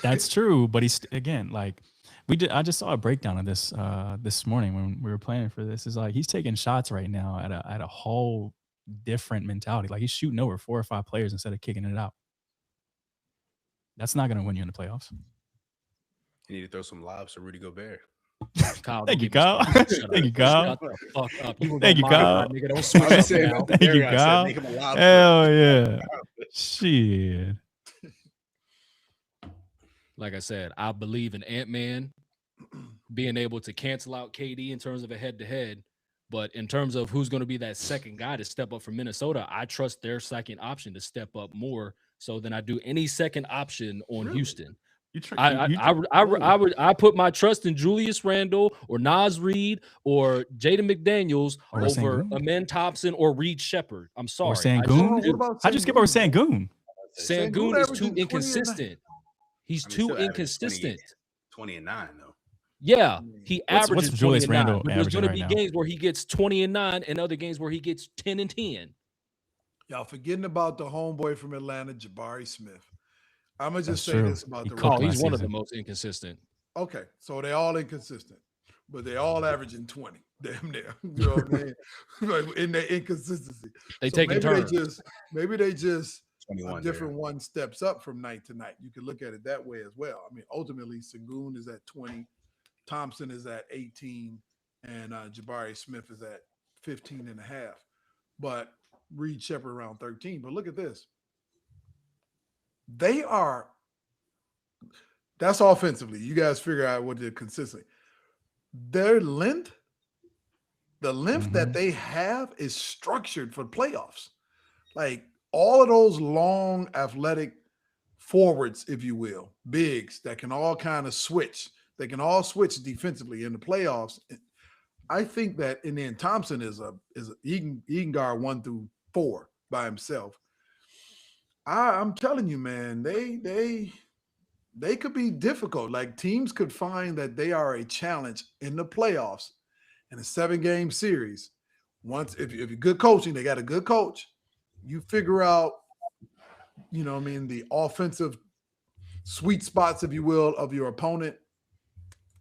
that's true, but he's again like I just saw a breakdown of this this morning when we were planning for this. Is like he's taking shots right now at a whole different mentality. Like he's shooting over 4 or 5 players instead of kicking it out. That's not going to win you in the playoffs. You need to throw some lobs to Rudy Gobert. Thank you, Kyle. Thank you, Kyle. Thank you, Kyle. Nigga, don't switch up now. Thank you, Kyle. Hell yeah. Shit. Like I said, I believe in Ant-Man being able to cancel out KD in terms of a head-to-head. But in terms of who's going to be that second guy to step up for Minnesota, I trust their second option to step up more so than I do any second option on Houston. I put my trust in Julius Randle or Naz Reid or Jaden McDaniels over Amen Thompson or Reed Shepherd. I'm sorry. Or Sangoon? How'd you skip over Sangoon? Sangoon is too inconsistent. He's too inconsistent. 20 and 9 though. Yeah, he averages what's Julius Randle. There's going to be games where he gets 20 and 9 and other games where he gets 10 and 10. Y'all forgetting about the homeboy from Atlanta, Jabari Smith. I'm going to just say this about the Rockets. He's one of the most inconsistent. Okay, so they're all inconsistent, but they all averaging 20. Damn near. You know what I mean? Like in their inconsistency. They take a turn. Maybe they just a different one steps up from night to night. You could look at it that way as well. I mean, ultimately, Sangoon is at 20, Thompson is at 18, and Jabari Smith is at 15 and a half. But Reed Shepherd around 13. But look at this. That's offensively. You guys figure out what they're consistently. their length, the length that they have is structured for playoffs. Like all of those long athletic forwards, if you will, bigs that can all kind of switch. They can all switch defensively in the playoffs. I think that, and then Thompson is he can guard 1 through 4 by himself. I'm telling you, man, they could be difficult. Like teams could find that they are a challenge in the playoffs in a 7-game series. Once if you're good coaching, they got a good coach. You figure out, the offensive sweet spots, if you will, of your opponent.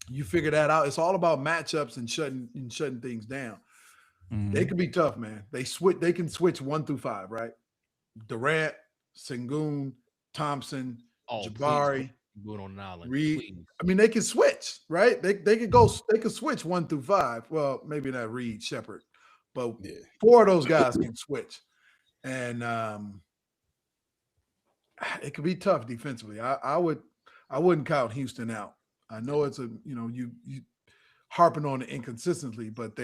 You figure that out. It's all about matchups and shutting things down. They could be tough, man. They can switch 1 through 5, right? Durant, Sengun, Thompson, Jabari, on an island, Reed. please. I mean, they can switch, right? They could switch 1 through 5. Well, maybe not Reed, Shepherd, but 4 of those guys can switch. And it could be tough defensively. I wouldn't count Houston out. I know it's you harping on it inconsistently, but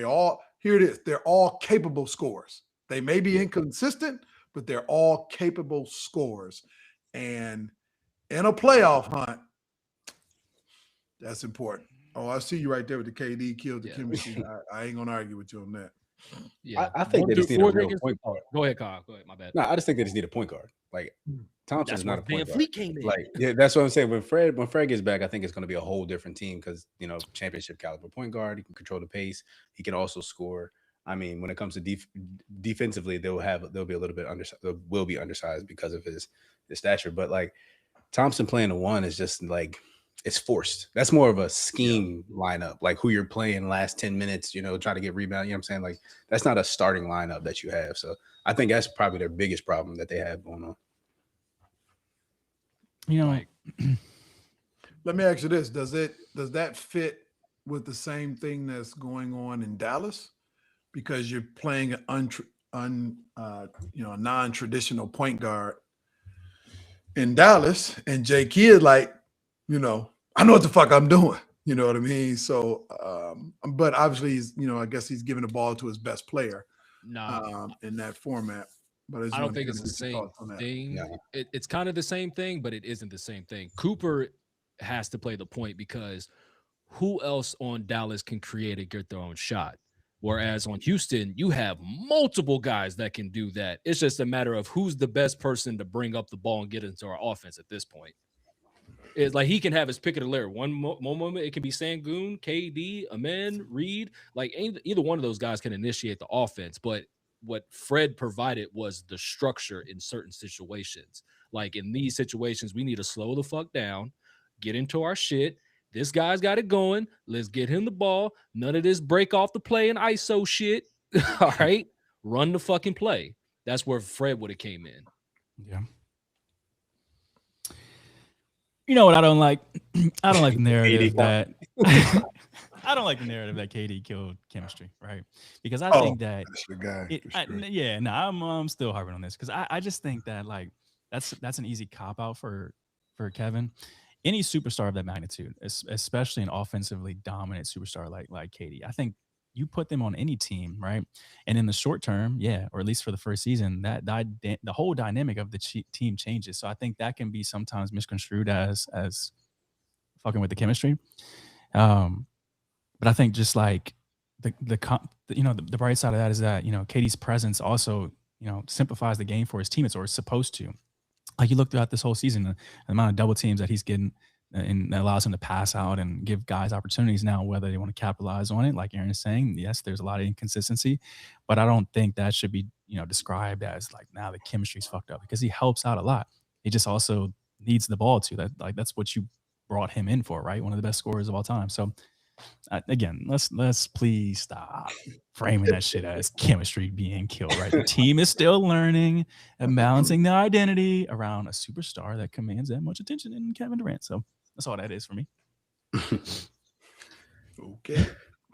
here it is. They're all capable scorers. They may be inconsistent, but they're all capable scorers. And in a playoff hunt, that's important. Oh, I see you right there with the KD killed the chemistry. I ain't gonna argue with you on that. Yeah, I think they just need a real point guard. Go ahead, Kyle. Go ahead. My bad. No, I just think they just need a point guard. Like Thompson's not a point guard. VanVleet came in. Like, that's what I'm saying. When Fred gets back, I think it's going to be a whole different team because championship caliber point guard. He can control the pace. He can also score. I mean, when it comes to defensively, they'll be a little bit undersized. They will be undersized because of his stature. But like Thompson playing the 1 is just like it's forced. That's more of a scheme lineup, like who you're playing last 10 minutes. Try to get rebound. You know what I'm saying? Like that's not a starting lineup that you have. So I think that's probably their biggest problem that they have going on. Let me ask you this: Does that fit with the same thing that's going on in Dallas? Because you're playing an non-traditional point guard in Dallas, and J. Kidd, like, I know what the fuck I'm doing. You know what I mean? So, but obviously, I guess he's giving the ball to his best player in that format. But I don't think it's the same thing. No. It's kind of the same thing, but it isn't the same thing. Cooper has to play the point because who else on Dallas can create and get their own shot? Whereas on Houston, you have multiple guys that can do that. It's just a matter of who's the best person to bring up the ball and get into our offense at this point. It's like he can have his pick of the litter. One moment, it can be Sengun, KD, Amen, Reed. Like either one of those guys can initiate the offense, but what Fred provided was the structure in certain situations. Like in these situations, we need to slow the fuck down, get into our shit. This guy's got it going. Let's get him the ball. None of this break off the play and ISO shit. All right. Run the fucking play. That's where Fred would have came in. Yeah. You know what I don't like? I don't like the narrative that I don't like the narrative that KD killed chemistry, right? Because I think that that's the guy. I'm still harping on this because I just think that like that's an easy cop out for Kevin. Any superstar of that magnitude, especially an offensively dominant superstar like KD, I think you put them on any team, right? And in the short term, or at least for the first season, the whole dynamic of the team changes. So I think that can be sometimes misconstrued as fucking with the chemistry. But I think just like the bright side of that is that KD's presence also simplifies the game for his teammates, or is supposed to. Like you look throughout this whole season, the amount of double teams that he's getting, and that allows him to pass out and give guys opportunities now, whether they want to capitalize on it. Like Aaron is saying, yes, there's a lot of inconsistency, but I don't think that should be, described as like now the chemistry's fucked up, because he helps out a lot. He just also needs the ball too. That's what you brought him in for, right? One of the best scorers of all time. So again, let's please stop framing that shit as chemistry being killed, right? The team is still learning and balancing their identity around a superstar that commands that much attention in Kevin Durant. So that's all that is for me. Okay.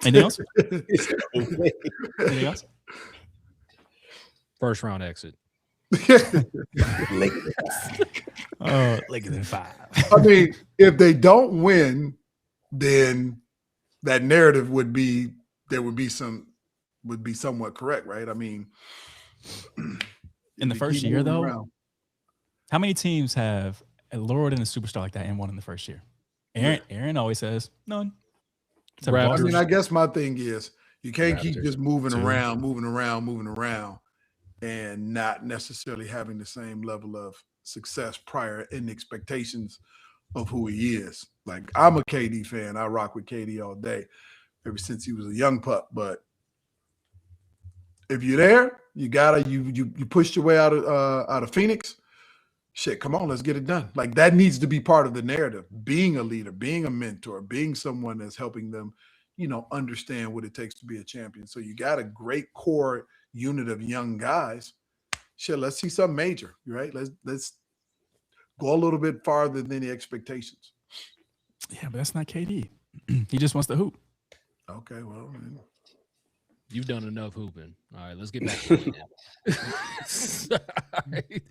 Anything else? Okay. Anything else? First round exit. Lakers in 5. I mean, if they don't win, then that narrative would be somewhat correct, right? I mean, in the first year, though, how many teams have lured in a superstar like that and won in the first year? Aaron always says none. I mean, I guess my thing is you can't keep just moving 2. around, and not necessarily having the same level of success prior in expectations of who he is. Like, I'm a KD fan. I rock with KD all day, ever since he was a young pup. But if you're there, you pushed your way out of Phoenix. Shit, come on, let's get it done. Like, that needs to be part of the narrative. Being a leader, being a mentor, being someone that's helping them, understand what it takes to be a champion. So you got a great core unit of young guys. Shit, let's see something major, right? Let's go a little bit farther than the expectations. Yeah, but that's not KD. He just wants to hoop. Okay, well, man. You've done enough hooping. All right, let's get back to it. Right.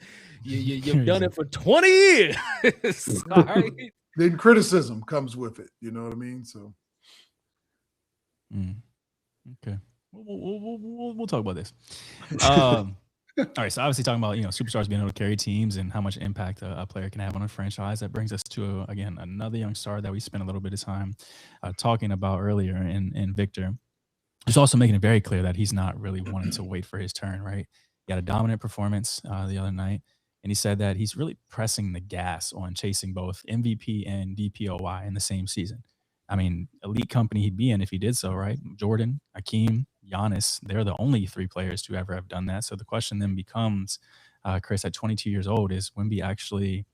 You've done it for 20 years. All right. Then criticism comes with it. You know what I mean? So, okay, we'll talk about this. All right, so obviously talking about superstars being able to carry teams and how much impact a player can have on a franchise. That brings us to again another young star that we spent a little bit of time talking about earlier in Victor. He's also making it very clear that he's not really wanting to wait for his turn, right? He had a dominant performance the other night, and he said that he's really pressing the gas on chasing both MVP and DPOY in the same season. I mean, elite company he'd be in if he did so, right? Jordan, Hakeem, Giannis, they're the only 3 players to ever have done that. So the question then becomes, Chris, at 22 years old, is Wemby actually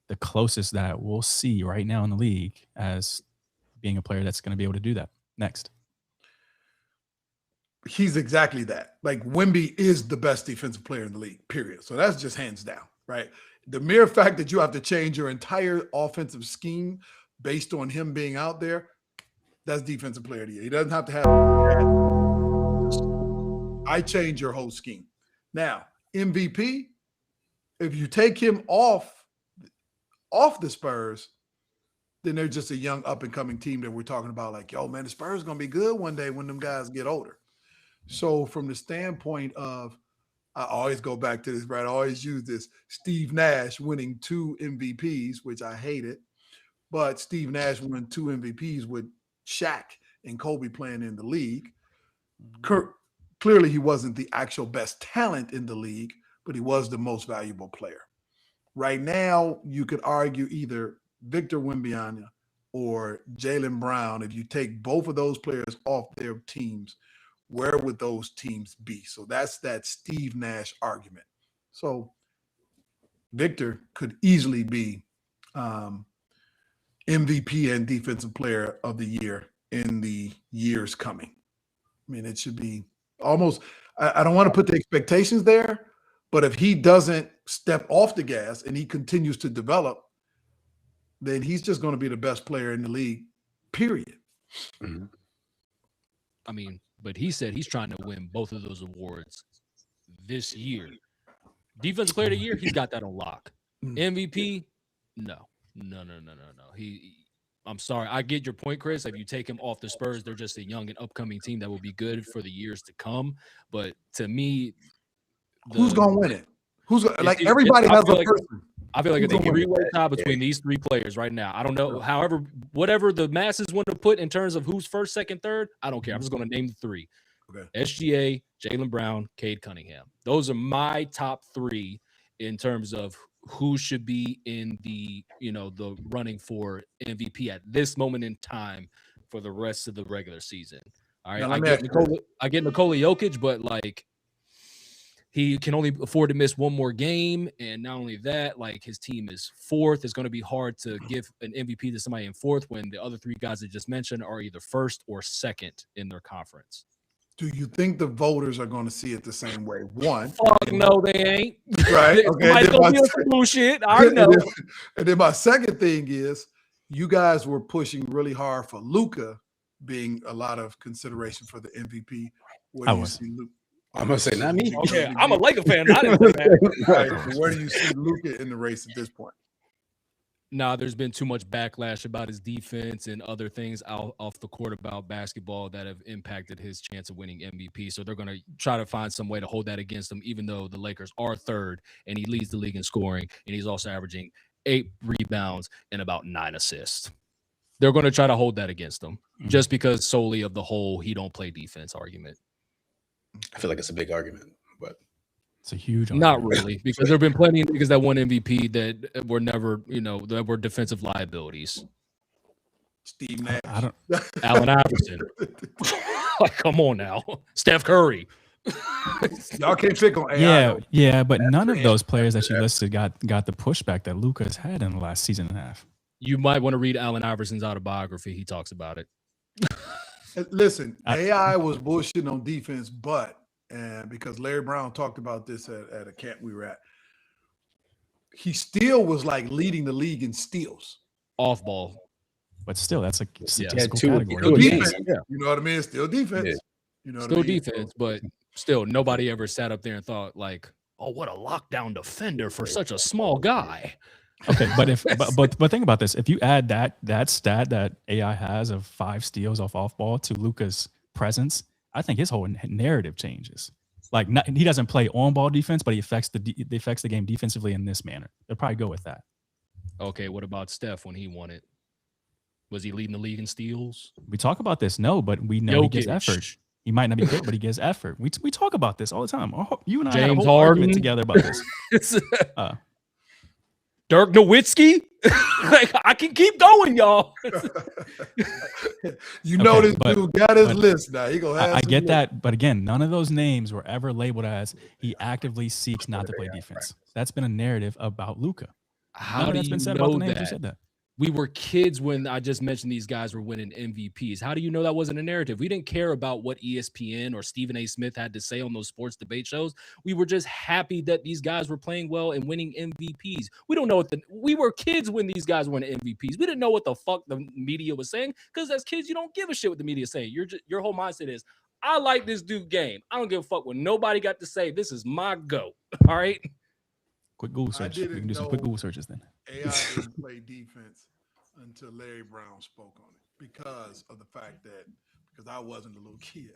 the closest that we'll see right now in the league as being a player that's going to be able to do that next? He's exactly that. Like, Wemby is the best defensive player in the league, period. So that's just hands down, right? The mere fact that you have to change your entire offensive scheme based on him being out there, that's defensive player of the year. He doesn't have to have I change your whole scheme. Now, MVP, if you take him off the Spurs, then they're just a young up-and-coming team that we're talking about like, yo, man, the Spurs are going to be good one day when them guys get older. So from the standpoint of, I always go back to this, right? I always use this, Steve Nash winning 2 MVPs, which I hated, but Steve Nash won 2 MVPs with Shaq and Kobe playing in the league. Clearly, he wasn't the actual best talent in the league, but he was the most valuable player. Right now, you could argue either Victor Wembanyama or Jaylen Brown. If you take both of those players off their teams, where would those teams be? So that's that Steve Nash argument. So Victor could easily be MVP and defensive player of the year in the years coming. I mean, it should be almost, I don't want to put the expectations there, but if he doesn't step off the gas and he continues to develop, then he's just going to be the best player in the league, period. Mm-hmm. I mean, but he said he's trying to win both of those awards this year. Defensive player of the year, he's got that on lock. MVP, no. I'm sorry. I get your point, Chris. If you take him off the Spurs, they're just a young and upcoming team that will be good for the years to come. But to me, who's going to win it? Everybody has a person. I feel like it's a three-way tie between these 3 players right now. I don't know. However, whatever the masses want to put in terms of who's first, second, third, I don't care. I'm just going to name the 3. Okay. SGA, Jaylen Brown, Cade Cunningham. Those are my top 3 in terms of who should be in the running for MVP at this moment in time for the rest of the regular season. All right. I get Nikola Jokic, but like, he can only afford to miss 1 more game. And not only that, like, his team is 4th. It's going to be hard to give an MVP to somebody in 4th when the other 3 guys I just mentioned are either 1st or 2nd in their conference. Do you think the voters are going to see it the same way? One. Fuck no, they ain't. Right. Okay. Going to be some bullshit. I know. And then my second thing is, you guys were pushing really hard for Luka being a lot of consideration for the MVP. Where do you see Luka? I'm gonna say not me. Okay, I'm a Laker fan. I didn't say that. Right, so where do you see Luka in the race at this point? Nah, there's been too much backlash about his defense and other things off the court about basketball that have impacted his chance of winning MVP. So they're going to try to find some way to hold that against him, even though the Lakers are third and he leads the league in scoring and he's also averaging 8 rebounds and about 9 assists. They're going to try to hold that against him just because solely of the whole he don't play defense argument. I feel like it's a big argument, but it's a huge not argument. really, because there have been plenty of niggas that won MVP that were never, that were defensive liabilities. Steve Nash. I don't. Allen Iverson. Like, come on now. Steph Curry. Y'all can't pick on AI. Yeah, but none of those players that you listed got the pushback that Luka's had in the last season and a half. You might want to read Allen Iverson's autobiography. He talks about it. Listen, AI was bullshitting on defense, and because Larry Brown talked about this at a camp we were at, he still was like leading the league in steals. Off ball. But still, that's a statistical category. Still defense. You know what I mean? Still defense. Yeah. You know what Still I mean? defense, but still nobody ever sat up there and thought like, oh, what a lockdown defender for such a small guy. Okay, but but think about this. If you add that stat that AI has of 5 steals off ball to Luka's presence, I think his whole narrative changes. Like he doesn't play on ball defense, but he affects the game defensively in this manner. They'll probably go with that. Okay, what about Steph when he won it? Was he leading the league in steals? We talk about this, no, but we know he gives effort. He might not be good, but he gives effort. We talk about this all the time. You and I had a whole argument together about this. Dirk Nowitzki? Like, I can keep going, y'all. You know, this dude got his list now. He gonna have I get that, but again, none of those names were ever labeled as he actively seeks not to play defense. That's been a narrative about Luka. How do you know that? You said that? We were kids when I just mentioned these guys were winning MVPs. How do you know that wasn't a narrative? We didn't care about what ESPN or Stephen A. Smith had to say on those sports debate shows. We were just happy that these guys were playing well and winning MVPs. We don't know we were kids when these guys won MVPs. We didn't know what the fuck the media was saying, because as kids, you don't give a shit what the media is saying. Your whole mindset is, I like this dude game. I don't give a fuck what nobody got to say. This is my go. All right. Quick Google search. We can do some quick Google searches then. AI didn't play defense until Larry Brown spoke on it, because of the fact that, because I wasn't a little kid,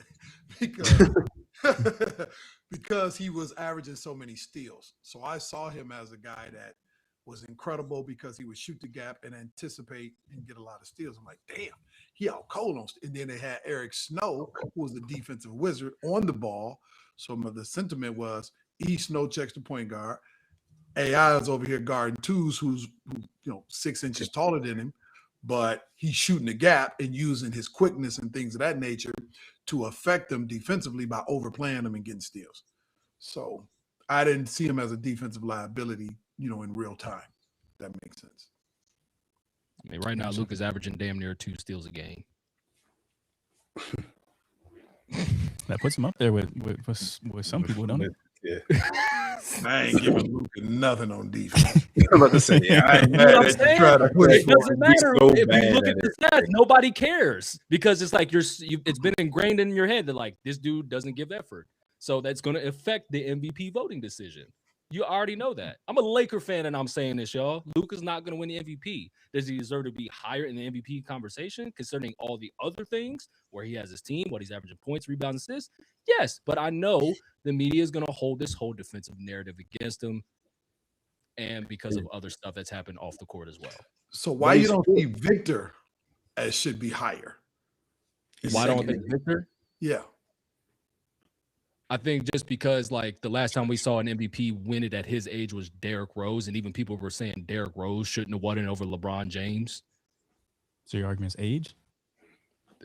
because he was averaging so many steals. So I saw him as a guy that was incredible because he would shoot the gap and anticipate and get a lot of steals. I'm like, damn, he out cold on. And then they had Eric Snow, who was the defensive wizard on the ball. So the sentiment was, Snow checks the point guard. AI is over here guarding twos, who's 6 inches taller than him, but he's shooting the gap and using his quickness and things of that nature to affect them defensively by overplaying them and getting steals. So I didn't see him as a defensive liability, in real time. That makes sense. I mean, right now, Luke is averaging damn near 2 steals a game. That puts him up there with some people, don't it? Yeah. I ain't giving Luka nothing on defense. I'm about to say, I ain't mad at you trying to push it doesn't matter so if you look bad at the stats. Nobody cares, because it's like it's been ingrained in your head that like this dude doesn't give effort, so that's going to affect the MVP voting decision. You already know that. I'm a Laker fan, and I'm saying this, y'all. Luka's not going to win the MVP. Does he deserve to be higher in the MVP conversation, concerning all the other things where he has his team, what he's averaging points, rebounds, assists? Yes, but I know the media is going to hold this whole defensive narrative against him, and because of other stuff that's happened off the court as well. So why you don't see Victor as should be higher? Why don't think Victor? Yeah. I think just because, like, the last time we saw an MVP win it at his age was Derrick Rose, and even people were saying Derrick Rose shouldn't have won it over LeBron James. So your argument is age?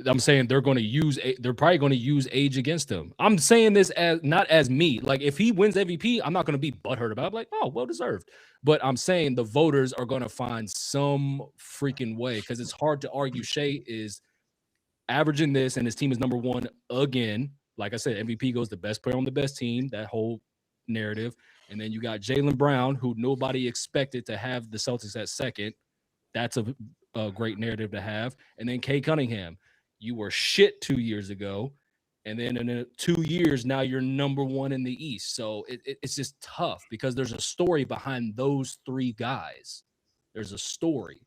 I'm saying they're probably going to use age against him. I'm saying this as not as me. Like, if he wins MVP, I'm not going to be butthurt about it. I'm like, oh, well deserved. But I'm saying the voters are going to find some freaking way, because it's hard to argue Shai is averaging this and his team is number 1 again. Like I said, MVP goes the best player on the best team, that whole narrative. And then you got Jaylen Brown, who nobody expected to have the Celtics at second. That's a great narrative to have. And then Cade Cunningham. You were shit 2 years ago. And then in 2 years, now you're number 1 in the East. So it's just tough, because there's a story behind those 3 guys. There's a story.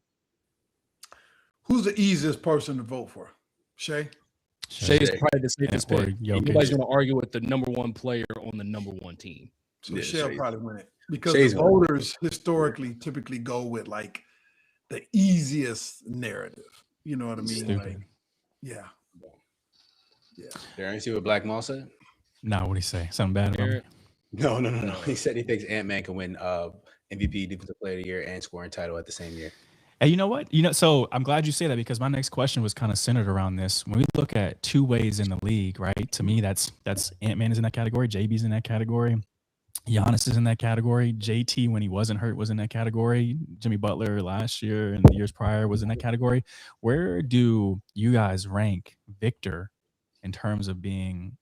Who's the easiest person to vote for? Shai? Shai is probably the safest or pick. Jokic. Nobody's going to argue with the number one player on the number one team. So Yeah, Shai'll Shai. probably win it because Shai's the gonna win. voters historically typically go with like the easiest narrative. You know what I mean? Stupid. Like, yeah. Darren, see what Black Maul said? No, what do you say? Something bad about me? No. He said he thinks Ant-Man can win MVP, Defensive Player of the Year, and scoring title at the same year. Hey, you know what? So I'm glad you say that because my next question was kind of centered around this. When we look at two ways in the league, right? To me, that's Ant-Man is in that category, JB's in that category, Giannis is in that category, JT when he wasn't hurt was in that category, Jimmy Butler last year and the years prior was in that category. Where do you guys rank Victor in terms of being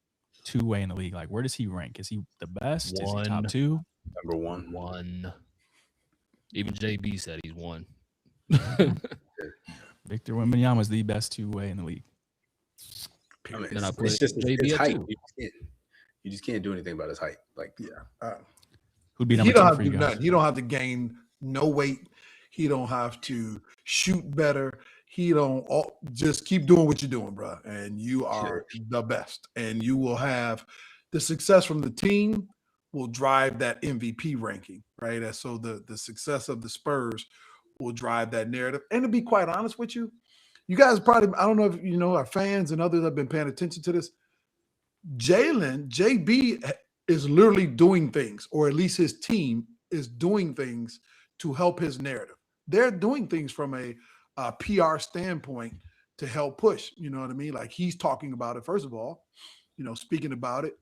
two-way in the league? Like, where does he rank? Is he the best? Is he top two? Number one. One. Even JB said he's one. Victor Wembanyama is the best two-way in the league. I mean, Then I put it's just JB his at height. two. You just can't do anything about his height. Like, Who'd be He number don't two have for to you do guys? nothing. He don't have to gain no weight. He don't have to shoot better. He don't just keep doing what you're doing, bro. And you are the best. And you will have the success from the team will drive that MVP ranking, right? And so the success of the Spurs will drive that narrative. And to be quite honest with you, you guys probably, I don't know if you know, our fans and others have been paying attention to this. JB is literally doing things, or at least his team is doing things to help his narrative. They're doing things from a PR standpoint to help push. You know what I mean? Like he's talking about it, first of all, speaking about it.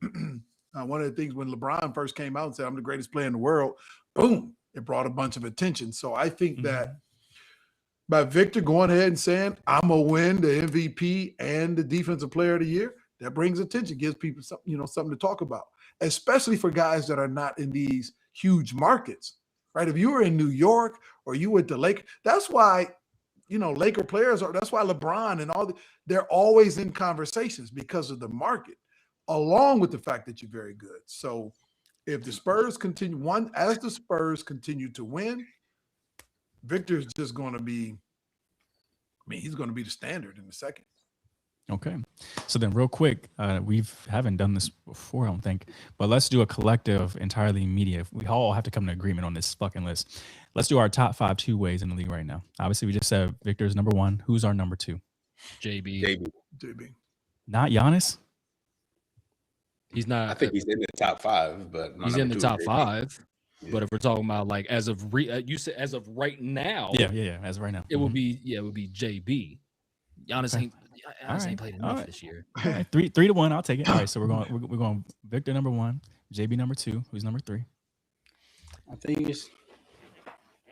One of the things when LeBron first came out and said, I'm the greatest player in the world, boom, it brought a bunch of attention. So I think that by Victor going ahead and saying, I'm going to win the MVP and the Defensive Player of the Year, that brings attention, gives people something to talk about, especially for guys that are not in these huge markets, right? If you were in New York or you went to Lakers, that's why, Laker players that's why LeBron and they're always in conversations because of the market, along with the fact that you're very good. So if the Spurs continue to win, Victor's just going to be, he's going to be the standard in a second. Okay. So then real quick, we haven't done this before, I don't think, but let's do a collective, entirely media. We all have to come to agreement on this fucking list. Let's do our top 5 two-ways in the league right now. Obviously, we just said Victor's number 1. Who's our number 2? JB. Not Giannis? He's not. I think he's in the top 5, but he's in the top 5. Yeah. But if we're talking about like as of you said as of right now, yeah, as of right now, it would be JB. Giannis ain't played enough this year. All right, 3-1. I'll take it. All right, so we're going Victor number 1, JB number 2. Who's number 3? I think it's.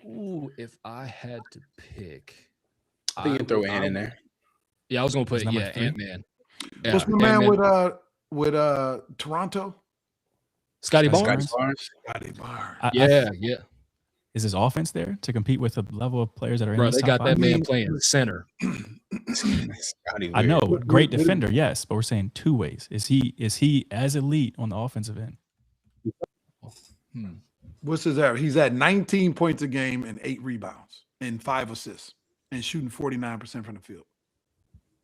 Ooh, if I had to pick, I think you can throw Ant in there. Yeah, I was gonna put Who's number 3? Ant-Man. What's my man with Toronto? Scotty Barnes? Barnes. Scotty Barnes. Yeah. Is his offense there to compete with the level of players that are in Bro, this they top got 5? that man playing center. I know, great defender, yes, but we're saying two ways. Is he as elite on the offensive end? What's his average? He's at 19 points a game and 8 rebounds and 5 assists and shooting 49% from the field.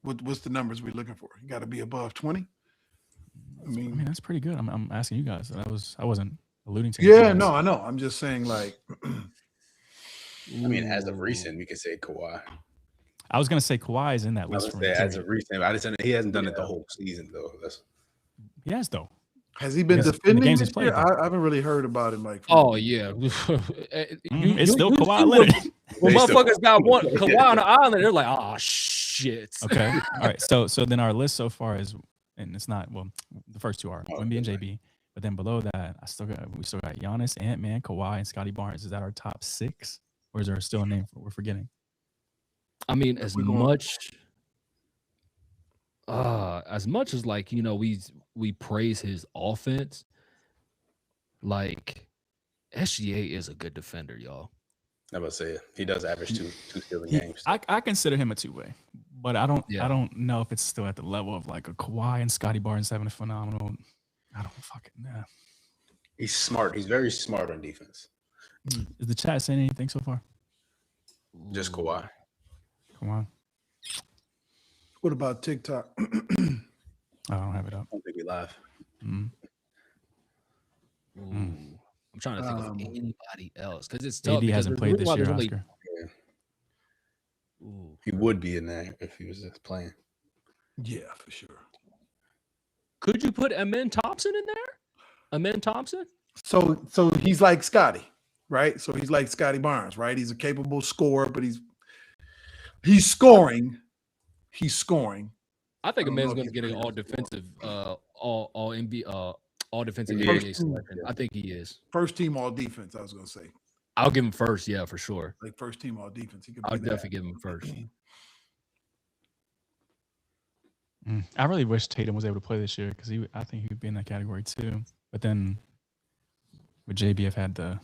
What's the numbers we're looking for? You got to be above 20. I mean, that's pretty good. I'm asking you guys. I wasn't alluding to. Yeah, no, I know. I'm just saying, like. I mean, as of recent, we could say Kawhi. I was gonna say Kawhi is in that list. As of recent, I just he hasn't done it the whole season though. He has though. Has he been defending this year? I haven't really heard about him. Like, yeah, it's still Kawhi Leonard. When motherfuckers got one Kawhi on the island, they're like, oh shit. Okay, all right. So then our list so far is, and it's not the first two are Wemby and JB, but then below that, we still got Giannis, Ant-Man, Kawhi, and Scotty Barnes. Is that our top 6, or is there still a name we're forgetting? I mean, as much as like, we praise his offense, like SGA is a good defender, y'all. I was say he does average two stealing games. I consider him a two-way, but I don't know if it's still at the level of like a Kawhi and Scotty Barnes having a phenomenal. I don't fucking know. He's smart. He's very smart on defense. Is the chat saying anything so far? Just Kawhi. Come on. What about TikTok? I don't have it up. I don't think we live. I'm trying to think of anybody else because it's tough. AD Because hasn't played this year, Oscar. He would be in there if he was just playing. Yeah, for sure. Could you put Amen Thompson in there? Amen Thompson? So he's like Scotty, right? So he's like Scotty Barnes, right? He's a capable scorer, but he's scoring. He's scoring. I think Amen's going to get an all defensive, all NBA, all defensive NBA selection. I think he is First team all defense, I was going to say. I'll give him first, yeah, for sure. Like first team all defense. He could I'll be definitely give him first. I really wish Tatum was able to play this year because I think he would be in that category too. But then with JBF had the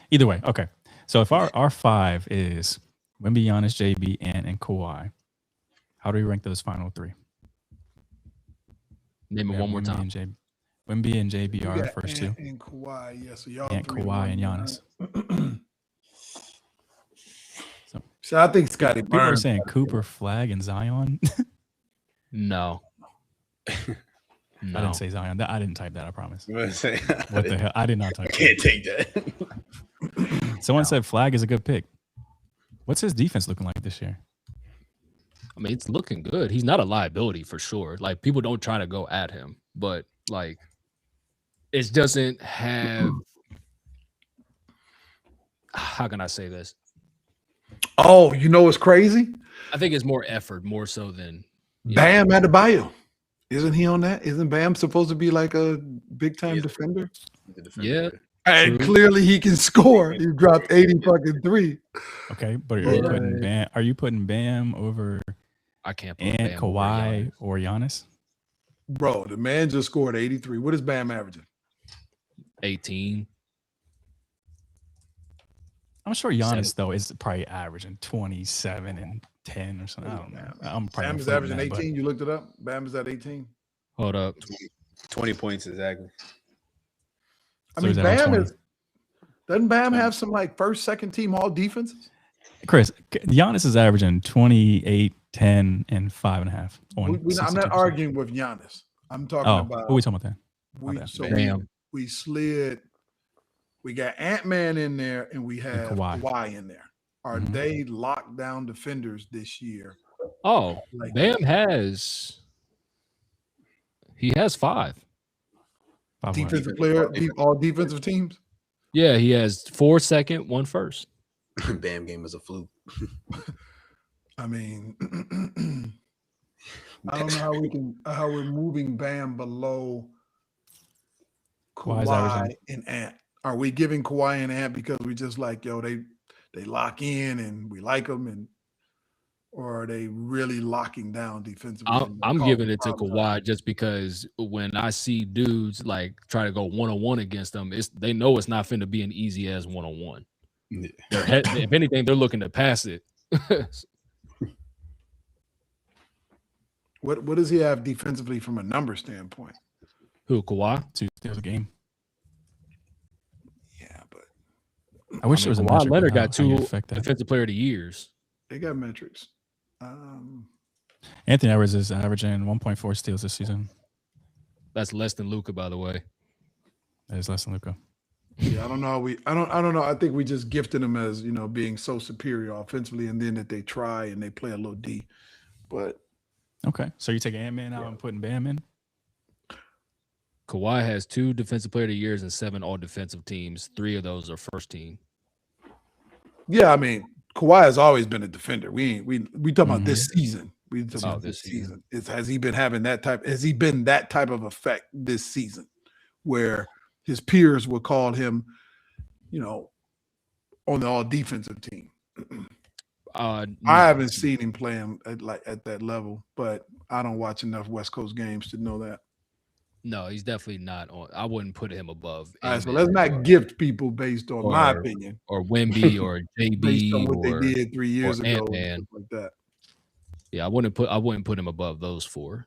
either way. Okay, so if our five is Wemby, Giannis, JB, and Kawhi, how do we rank those final three? Name it one more time. Wemby and JB are our first two. And Kawhi, yeah. So y'all and Kawhi and Giannis. So I think Scotty People are Barnes. saying Cooper, Flag, and Zion. No. I didn't say Zion. I didn't type that, I promise. What the hell? I did not type that. Can't take that. Someone said Flag is a good pick. What's his defense looking like this year? I mean, it's looking good. He's not a liability for sure. Like, people don't try to go at him, but like, it doesn't have. How can I say this? Oh, you know what's crazy? I think it's more effort, more so than Bam Adebayo. Isn't he on that? Isn't Bam supposed to be like a big time defender? Yeah. And clearly he can score. He dropped 80 fucking 3. Okay, but are you putting Bam over I can't put and Bam Kawhi or Giannis? Bro, the man just scored 83. What is Bam averaging? 18. I'm sure Giannis though is probably averaging 27 and 10 or something. I don't know. I'm probably Bam is averaging 18. You looked it up. Bam is at 18. Hold up. 20 points exactly. I mean, doesn't Bam have some like first, second team all defenses? Chris, Giannis is averaging 28, 10, and 5.5. I'm not arguing with Giannis. I'm talking about. Who are we talking about that? We slid. We got Ant-Man in there, and we have Kawhi in there. Are they lockdown defenders this year? Oh, like Bam has. He has 5. Defensive player, all defensive teams? Yeah, he has 4 second, 1 first. Bam game is a fluke. I mean, I don't know how we're moving Bam below Kawhi and Ant. Are we giving Kawhi and Ant because we just like, yo, they lock in and we like them, or are they really locking down defensively? I'm giving it to Kawhi just because when I see dudes like try to go one-on-one against them, they know it's not finna be an easy ass one-on-one. Yeah. If anything, they're looking to pass it. What does he have defensively from a number standpoint? Who, Kawhi? 2 steals a game. Yeah, but I wish there was a Kawhi Leonard got 2 defensive player of the years. They got metrics. Anthony Edwards is averaging 1.4 steals this season. That's less than Luka, by the way. That is less than Luka. Yeah, I don't know. I don't know. I think we just gifted him as, being so superior offensively, and then that they try and they play a little D. But okay, so you take Ant-Man out and putting Bam in. Kawhi has 2 defensive player of the years and 7 all defensive teams. 3 of those are first team. Yeah, I mean, Kawhi has always been a defender. We talking about this season. We talking about this season. Has he been that type of effect this season where his peers will call him, on the all defensive team? I haven't seen him play him at that level, but I don't watch enough West Coast games to know that. No, he's definitely not on. I wouldn't put him above. All right, so let's not gift people based on my opinion, or Wemby, or JB, based on what they did 3 years ago, Ant-Man. like that. Yeah, I wouldn't put him above those 4.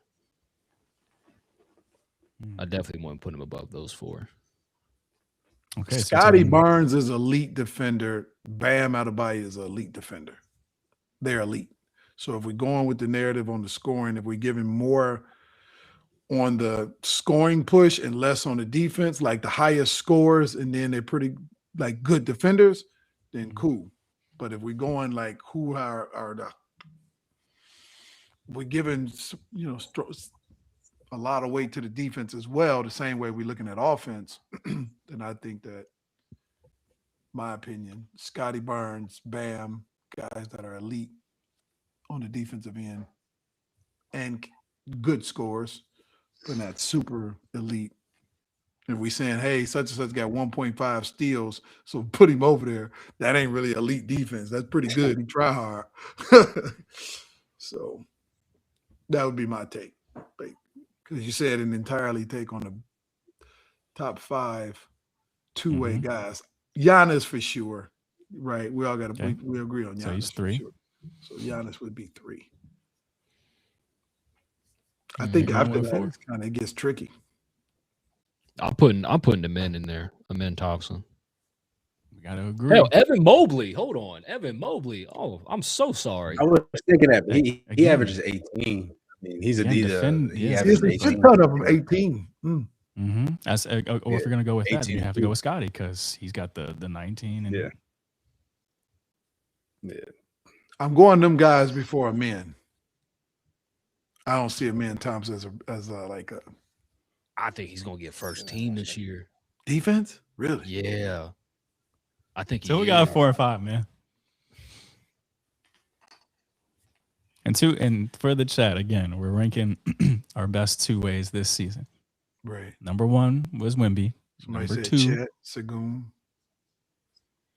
I definitely wouldn't put him above those 4. Okay, Scotty Barnes is elite defender. Bam Adebayo is an elite defender. They're elite. So if we're going with the narrative on the scoring, if we're giving more on the scoring push and less on the defense, like the highest scores, and then they're pretty like good defenders, then cool. But if we're going like who are the we're giving a lot of weight to the defense as well, the same way we're looking at offense, then I think that, my opinion, Scotty Barnes, Bam, guys that are elite on the defensive end and good scores, but not super elite. If we saying, hey, such and such got 1.5 steals, so put him over there, that ain't really elite defense. That's pretty good. He try hard. So that would be my take. Because you said an entirely take on the top 5 two-way guys. Giannis for sure, right? We all got to we agree on Giannis. So he's 3. Sure. So Giannis would be 3. I think after that it gets tricky. I'm putting the men in there. Men Thompson. We got to agree. Hell, Evan Mobley. Hold on, Evan Mobley. Oh, I'm so sorry. I was thinking that, but he averages 18. I mean, he's a he averages 18. Of them 18. As or if you're gonna go with 18, that, you have to go with Scotty because he's got the 19. And yeah. I'm going them guys before a man. I don't see a man Thompson as like a. I think he's gonna get first team this year. Defense, really? Yeah, I think. So we got 4 or 5, man. And for the chat again, we're ranking our best 2 ways this season. Right. Number 1 was Wemby. Somebody Number said 2, Chet, Sagoon.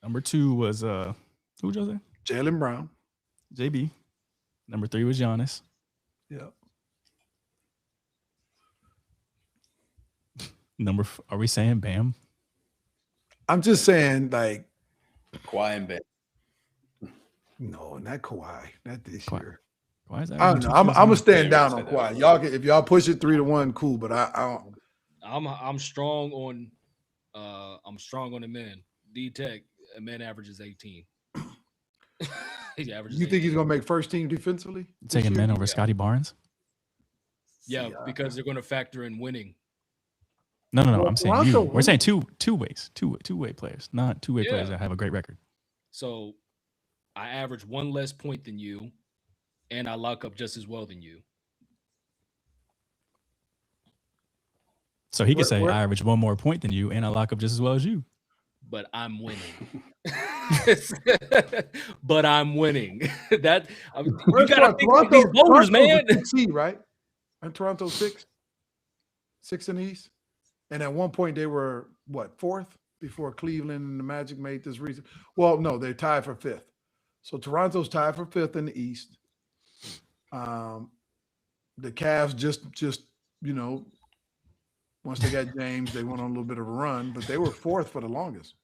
Number 2 was who was there? Jaylen Brown. JB. Number 3 was Giannis. Yeah. Are we saying Bam? I'm just saying like Kawhi and Bam. No, not Kawhi. Not this year. Why is that? I don't know. I'm gonna stand down on Kawhi. Y'all if y'all push it 3-1, cool. But I don't. I'm strong on the men. D-Tech, a man averages 18. He averages. You think 18. he's gonna make first team defensively? Taking men over Scotty Barnes? Yeah, because they're gonna factor in winning. No. I'm saying you. We're saying two ways, two-way players, not two-way players that have a great record. So I average 1 less point than you, and I lock up just as well than you. So he could say, I average 1 more point than you, and I lock up just as well as you. But I'm winning. But I'm winning. That you gotta think of these voters, man. Right? And Toronto 6 in the East. And at one point they were what, 4th before Cleveland and the Magic made this reason. Well, no, they're tied for 5th. So Toronto's tied for 5th in the East. The Cavs just once they got James, they went on a little bit of a run, but they were 4th for the longest.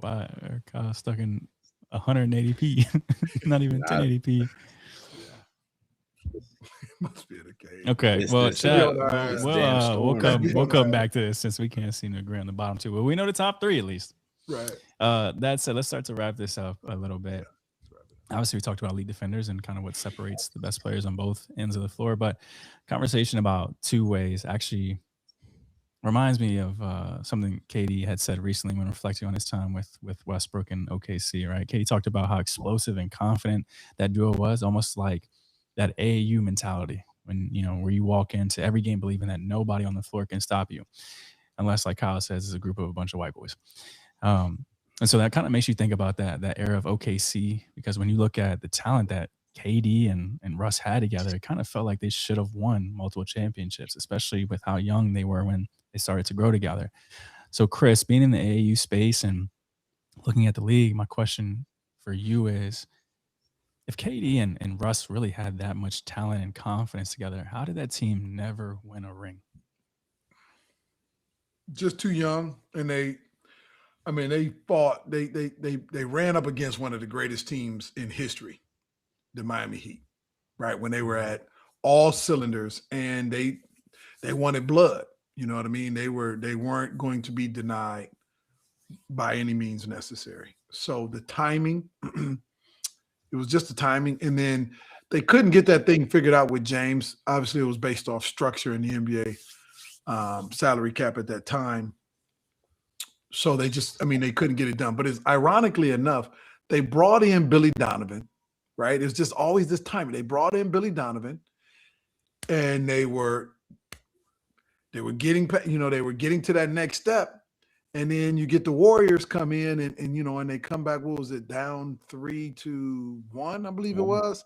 Wow, Kyle stuck in 180p, not even 1080p. Must be the case. Okay, chat, we'll come back to this since we can't seem to agree on the bottom 2. But we know the top 3 at least. Right. That said, let's start to wrap this up a little bit. Obviously, we talked about elite defenders and kind of what separates the best players on both ends of the floor. But conversation about 2 ways actually reminds me of something KD had said recently when reflecting on his time with Westbrook and OKC. Right, KD talked about how explosive and confident that duo was, almost like that AAU mentality when where you walk into every game believing that nobody on the floor can stop you, unless, like Kyle says, it's a group of a bunch of white boys. And so that kind of makes you think about that era of OKC, because when you look at the talent that KD and Russ had together, it kind of felt like they should have won multiple championships, especially with how young they were when they started to grow together. So Chris, being in the AAU space and looking at the league, my question for you is, if KD and Russ really had that much talent and confidence together, how did that team never win a ring? Just too young, and they fought. They ran up against one of the greatest teams in history, the Miami Heat, right? When they were at all cylinders, and they wanted blood. You know what I mean? They weren't going to be denied by any means necessary. So the timing, it was just the timing. And then they couldn't get that thing figured out with James. Obviously, it was based off structure in the NBA salary cap at that time. So they couldn't get it done. But it's ironically enough, they brought in Billy Donovan, right? It's just always this timing. They brought in Billy Donovan, and they were getting to that next step. And then you get the Warriors come in and they come back, what was it, down 3-1, I believe it was.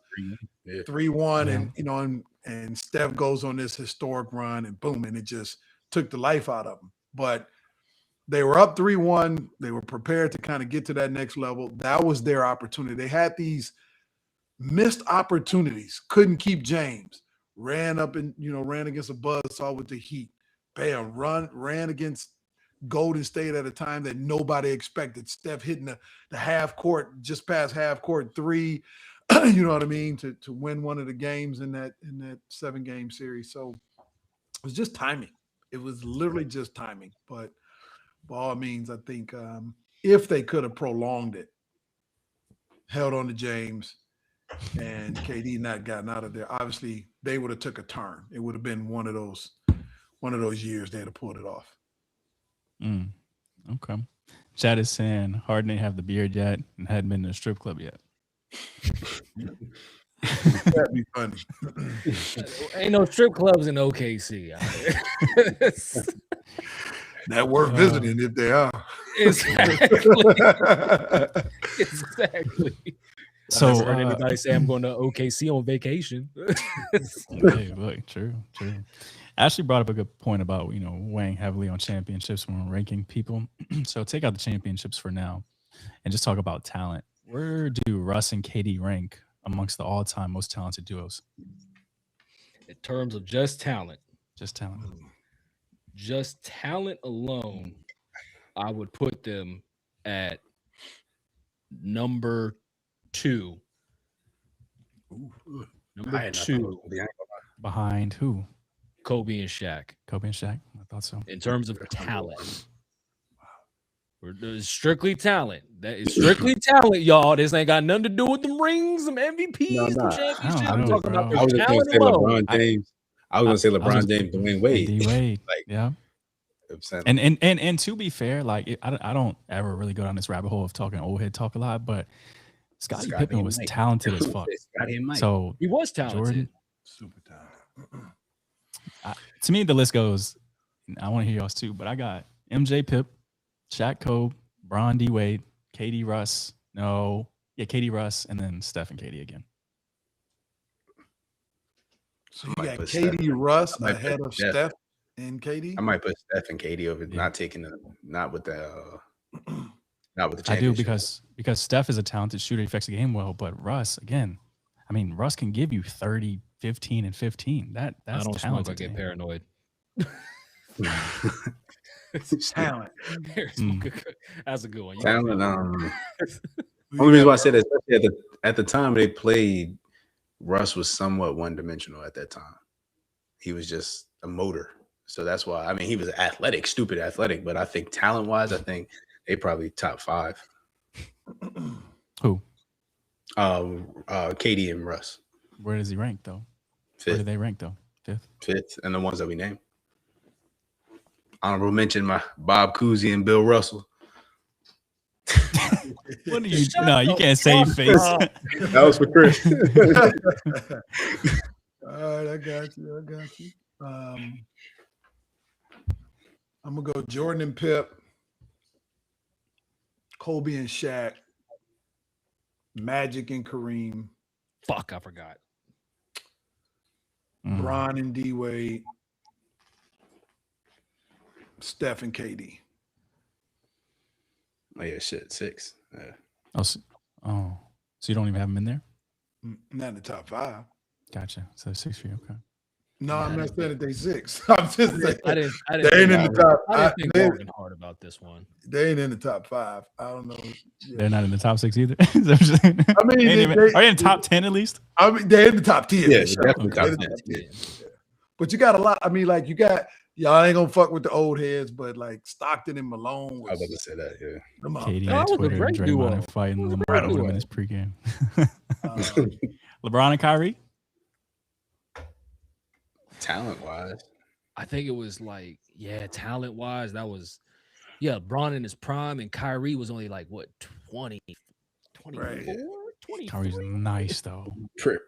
3-1, and Steph goes on this historic run, and boom, and it just took the life out of them. But they were up 3-1. They were prepared to kind of get to that next level. That was their opportunity. They had these missed opportunities, couldn't keep James, ran against a buzzsaw with the Heat. Bam, ran against Golden State at a time that nobody expected. Steph hitting the half court, just past half court three, you know what I mean, to win one of the games in that 7-game series. So it was just timing. It was literally just timing. But by all means, I think if they could have prolonged it, held on to James, and KD not gotten out of there, obviously they would have took a turn. It would have been one of those years they'd have pulled it off. Okay. Chad is saying Harden didn't have the beard yet and hadn't been to a strip club yet. That'd be funny. Ain't no strip clubs in OKC. That worth visiting if they are. Exactly. So I've never heard anybody say I'm going to OKC on vacation. Hey, look, true. Ashley brought up a good point about, weighing heavily on championships when we're ranking people. So take out the championships for now and just talk about talent. Where do Russ and KD rank amongst the all-time most talented duos? In terms of just talent. Just talent. Just talent alone, I would put them at number 2. Number 2. Behind who? Kobe and Shaq. Kobe and Shaq? I thought so. In terms of talent. It's strictly talent. That is strictly talent, y'all. This ain't got nothing to do with them rings, them MVPs, them championships. I'm talking about I was just going to say LeBron James. I was going to say LeBron James, Dwayne Wade. D-Wade. Like, yeah. And to be fair, like I don't ever really go down this rabbit hole of talking old head talk a lot, but Scottie Pippen was talented as fuck. So he was talented. Jordan, super talented. To me, the list goes. I want to hear y'all's too, but I got MJ, Pip, Shaq, Kobe, Bron, D Wade, KD, Russ. KD, Russ, and then Steph and KD again. So you got KD, Russ ahead of Steph and KD. I might put Steph and KD over, not with the championship. I do because Steph is a talented shooter, he affects the game well, but Russ, again, I mean, Russ can give you 30, 15, and 15. That's I don't talented. smoke, I get paranoid. Talent. That's a good one. Talent. Only reason why I said that, especially at the time they played, Russ was somewhat one-dimensional at that time. He was just a motor. So that's why, I mean, he was athletic, stupid athletic, but I think talent-wise, I think they probably top 5. Who? KD and Russ. Where does he rank, though? 5th. Where do they rank, though? 5th, and the ones that we named. Honorable mention, my Bob Cousy and Bill Russell. What do you? No, you can't save face. That was for Chris. All right, I got you. I'm gonna go Jordan and Pip, Kobe and Shaq, Magic and Kareem. Fuck, I forgot. Bron and D Wade, Steph and KD. Oh yeah, shit, 6. Yeah. So you don't even have them in there? Not in the top 5. Gotcha. So 6 for you, okay. No, I'm not saying that they 6. I'm just saying I didn't they ain't in the top. I didn't think long and hard about this one. They ain't in the top 5. I don't know. Yeah. They're not in the top 6 either. I mean, are they in top 10 at least? I mean, they're in the top 10. Yeah, sure. definitely top 10. But you got a lot. I mean, like you got Y'all ain't gonna fuck with the old heads, but like Stockton and Malone was. I was about to say that. Yeah. Them up. KD That and was a Twitter and great Draymond duo. and fighting. That was a Lamar great over him in duo. his pregame. LeBron and Kyrie. Talent-wise. I think it was like, talent-wise, that was, Bron in his prime, and Kyrie was only like, what, 20, 24, Right. 23? Kyrie's nice, though.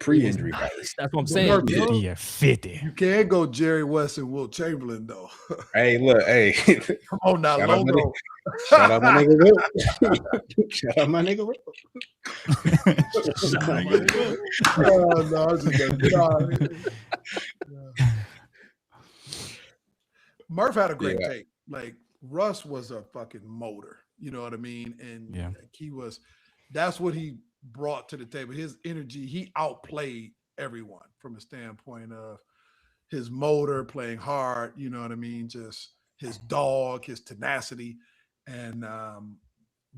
Pre-injury. Nice. That's what I'm But saying. Murph, 50 at 50. You can't go Jerry West and Wilt Chamberlain though. Hey, look, hey. Come on now, Shout out my logo. Shout out my nigga Will. Shout out my nigga Will. Oh, no, I was just Murph had a great take. Like Russ was a fucking motor. You know what I mean? And he was. That's what he brought to the table. His energy. He outplayed everyone from a standpoint of his motor, playing hard. You know what I mean? Just his dog, his tenacity, and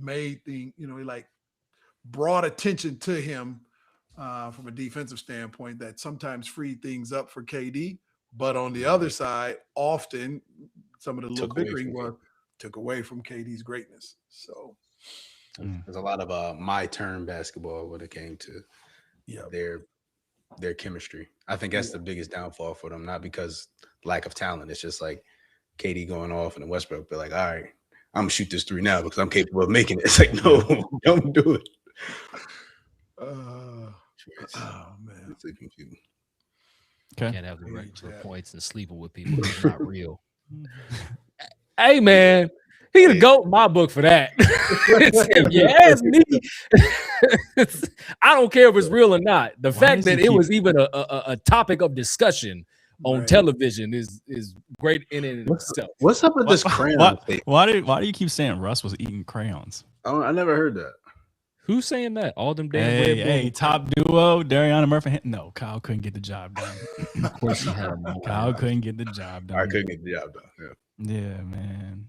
made things. You know, he like brought attention to him from a defensive standpoint that sometimes freed things up for KD. But on the other side, often some of the little bickering took away from KD's greatness. So there's a lot of my turn basketball when it came to their chemistry. I think that's the biggest downfall for them, not because lack of talent. It's just like KD going off and Westbrook be like, all right, I'm gonna shoot this three now because I'm capable of making it. It's like, no, don't do it. Oh man. It's like confusing. Okay. Can't have the regular points and sleeping with people. It's not real. Hey man, he the GOAT in my book for that. If you ask me, I don't care if it's real or not. The fact that it was even a topic of discussion on television is great in and of itself. What's up with this crayon thing? Why do you keep saying Russ was eating crayons? Oh, I never heard that. Who's saying that? All them damn Hey, top duo, Darian and Murphy. No, Kyle couldn't get the job done. Of course he had him. Kyle couldn't get the job done. I couldn't get the job done. Yeah, man.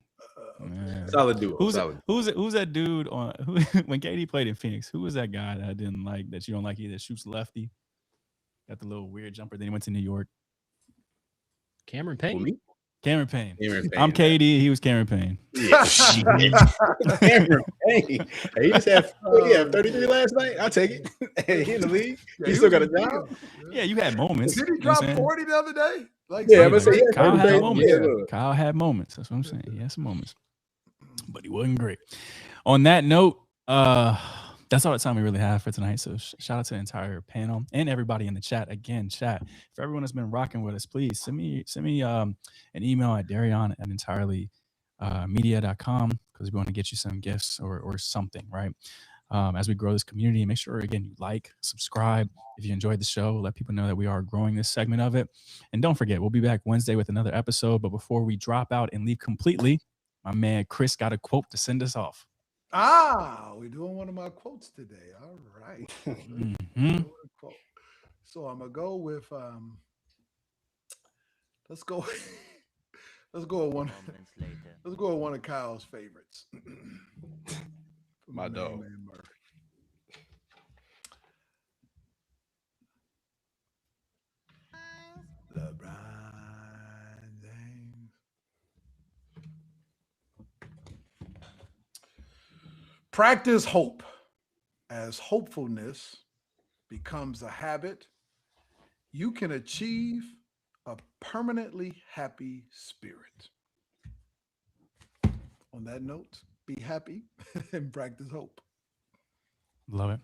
Solid duo. Who's that dude on when KD played in Phoenix? Who was that guy that I didn't like that you don't like either? Shoots lefty, got the little weird jumper. Then he went to New York. Cameron Payne. Cameron Payne. I'm KD. He was Cameron Payne. Yeah. Cameron Payne. Hey, he just had 33 last night. I'll take it. Hey, he in the league. He still got a job. Yeah, you had moments. Did he drop 40 the other day? Like, Kyle had moments. Kyle had moments. That's what I'm saying. He had some moments, but he wasn't great. On that note, that's all the time we really have for tonight. So shout out to the entire panel and everybody in the chat. Again, chat, for everyone that's been rocking with us, please send me an email at darian@entirelymedia.com because we want to get you some gifts or something, right? As we grow this community, make sure, again, you like, subscribe. If you enjoyed the show, let people know that we are growing this segment of it. And don't forget, we'll be back Wednesday with another episode. But before we drop out and leave completely, my man Chris got a quote to send us off. We're doing one of my quotes today. All right. So I'm gonna go with let's go with one. Let's go with one of Kyle's favorites. My dog. LeBron James. Practice hope. As hopefulness becomes a habit, you can achieve a permanently happy spirit. On that note, be happy and practice hope. Love it.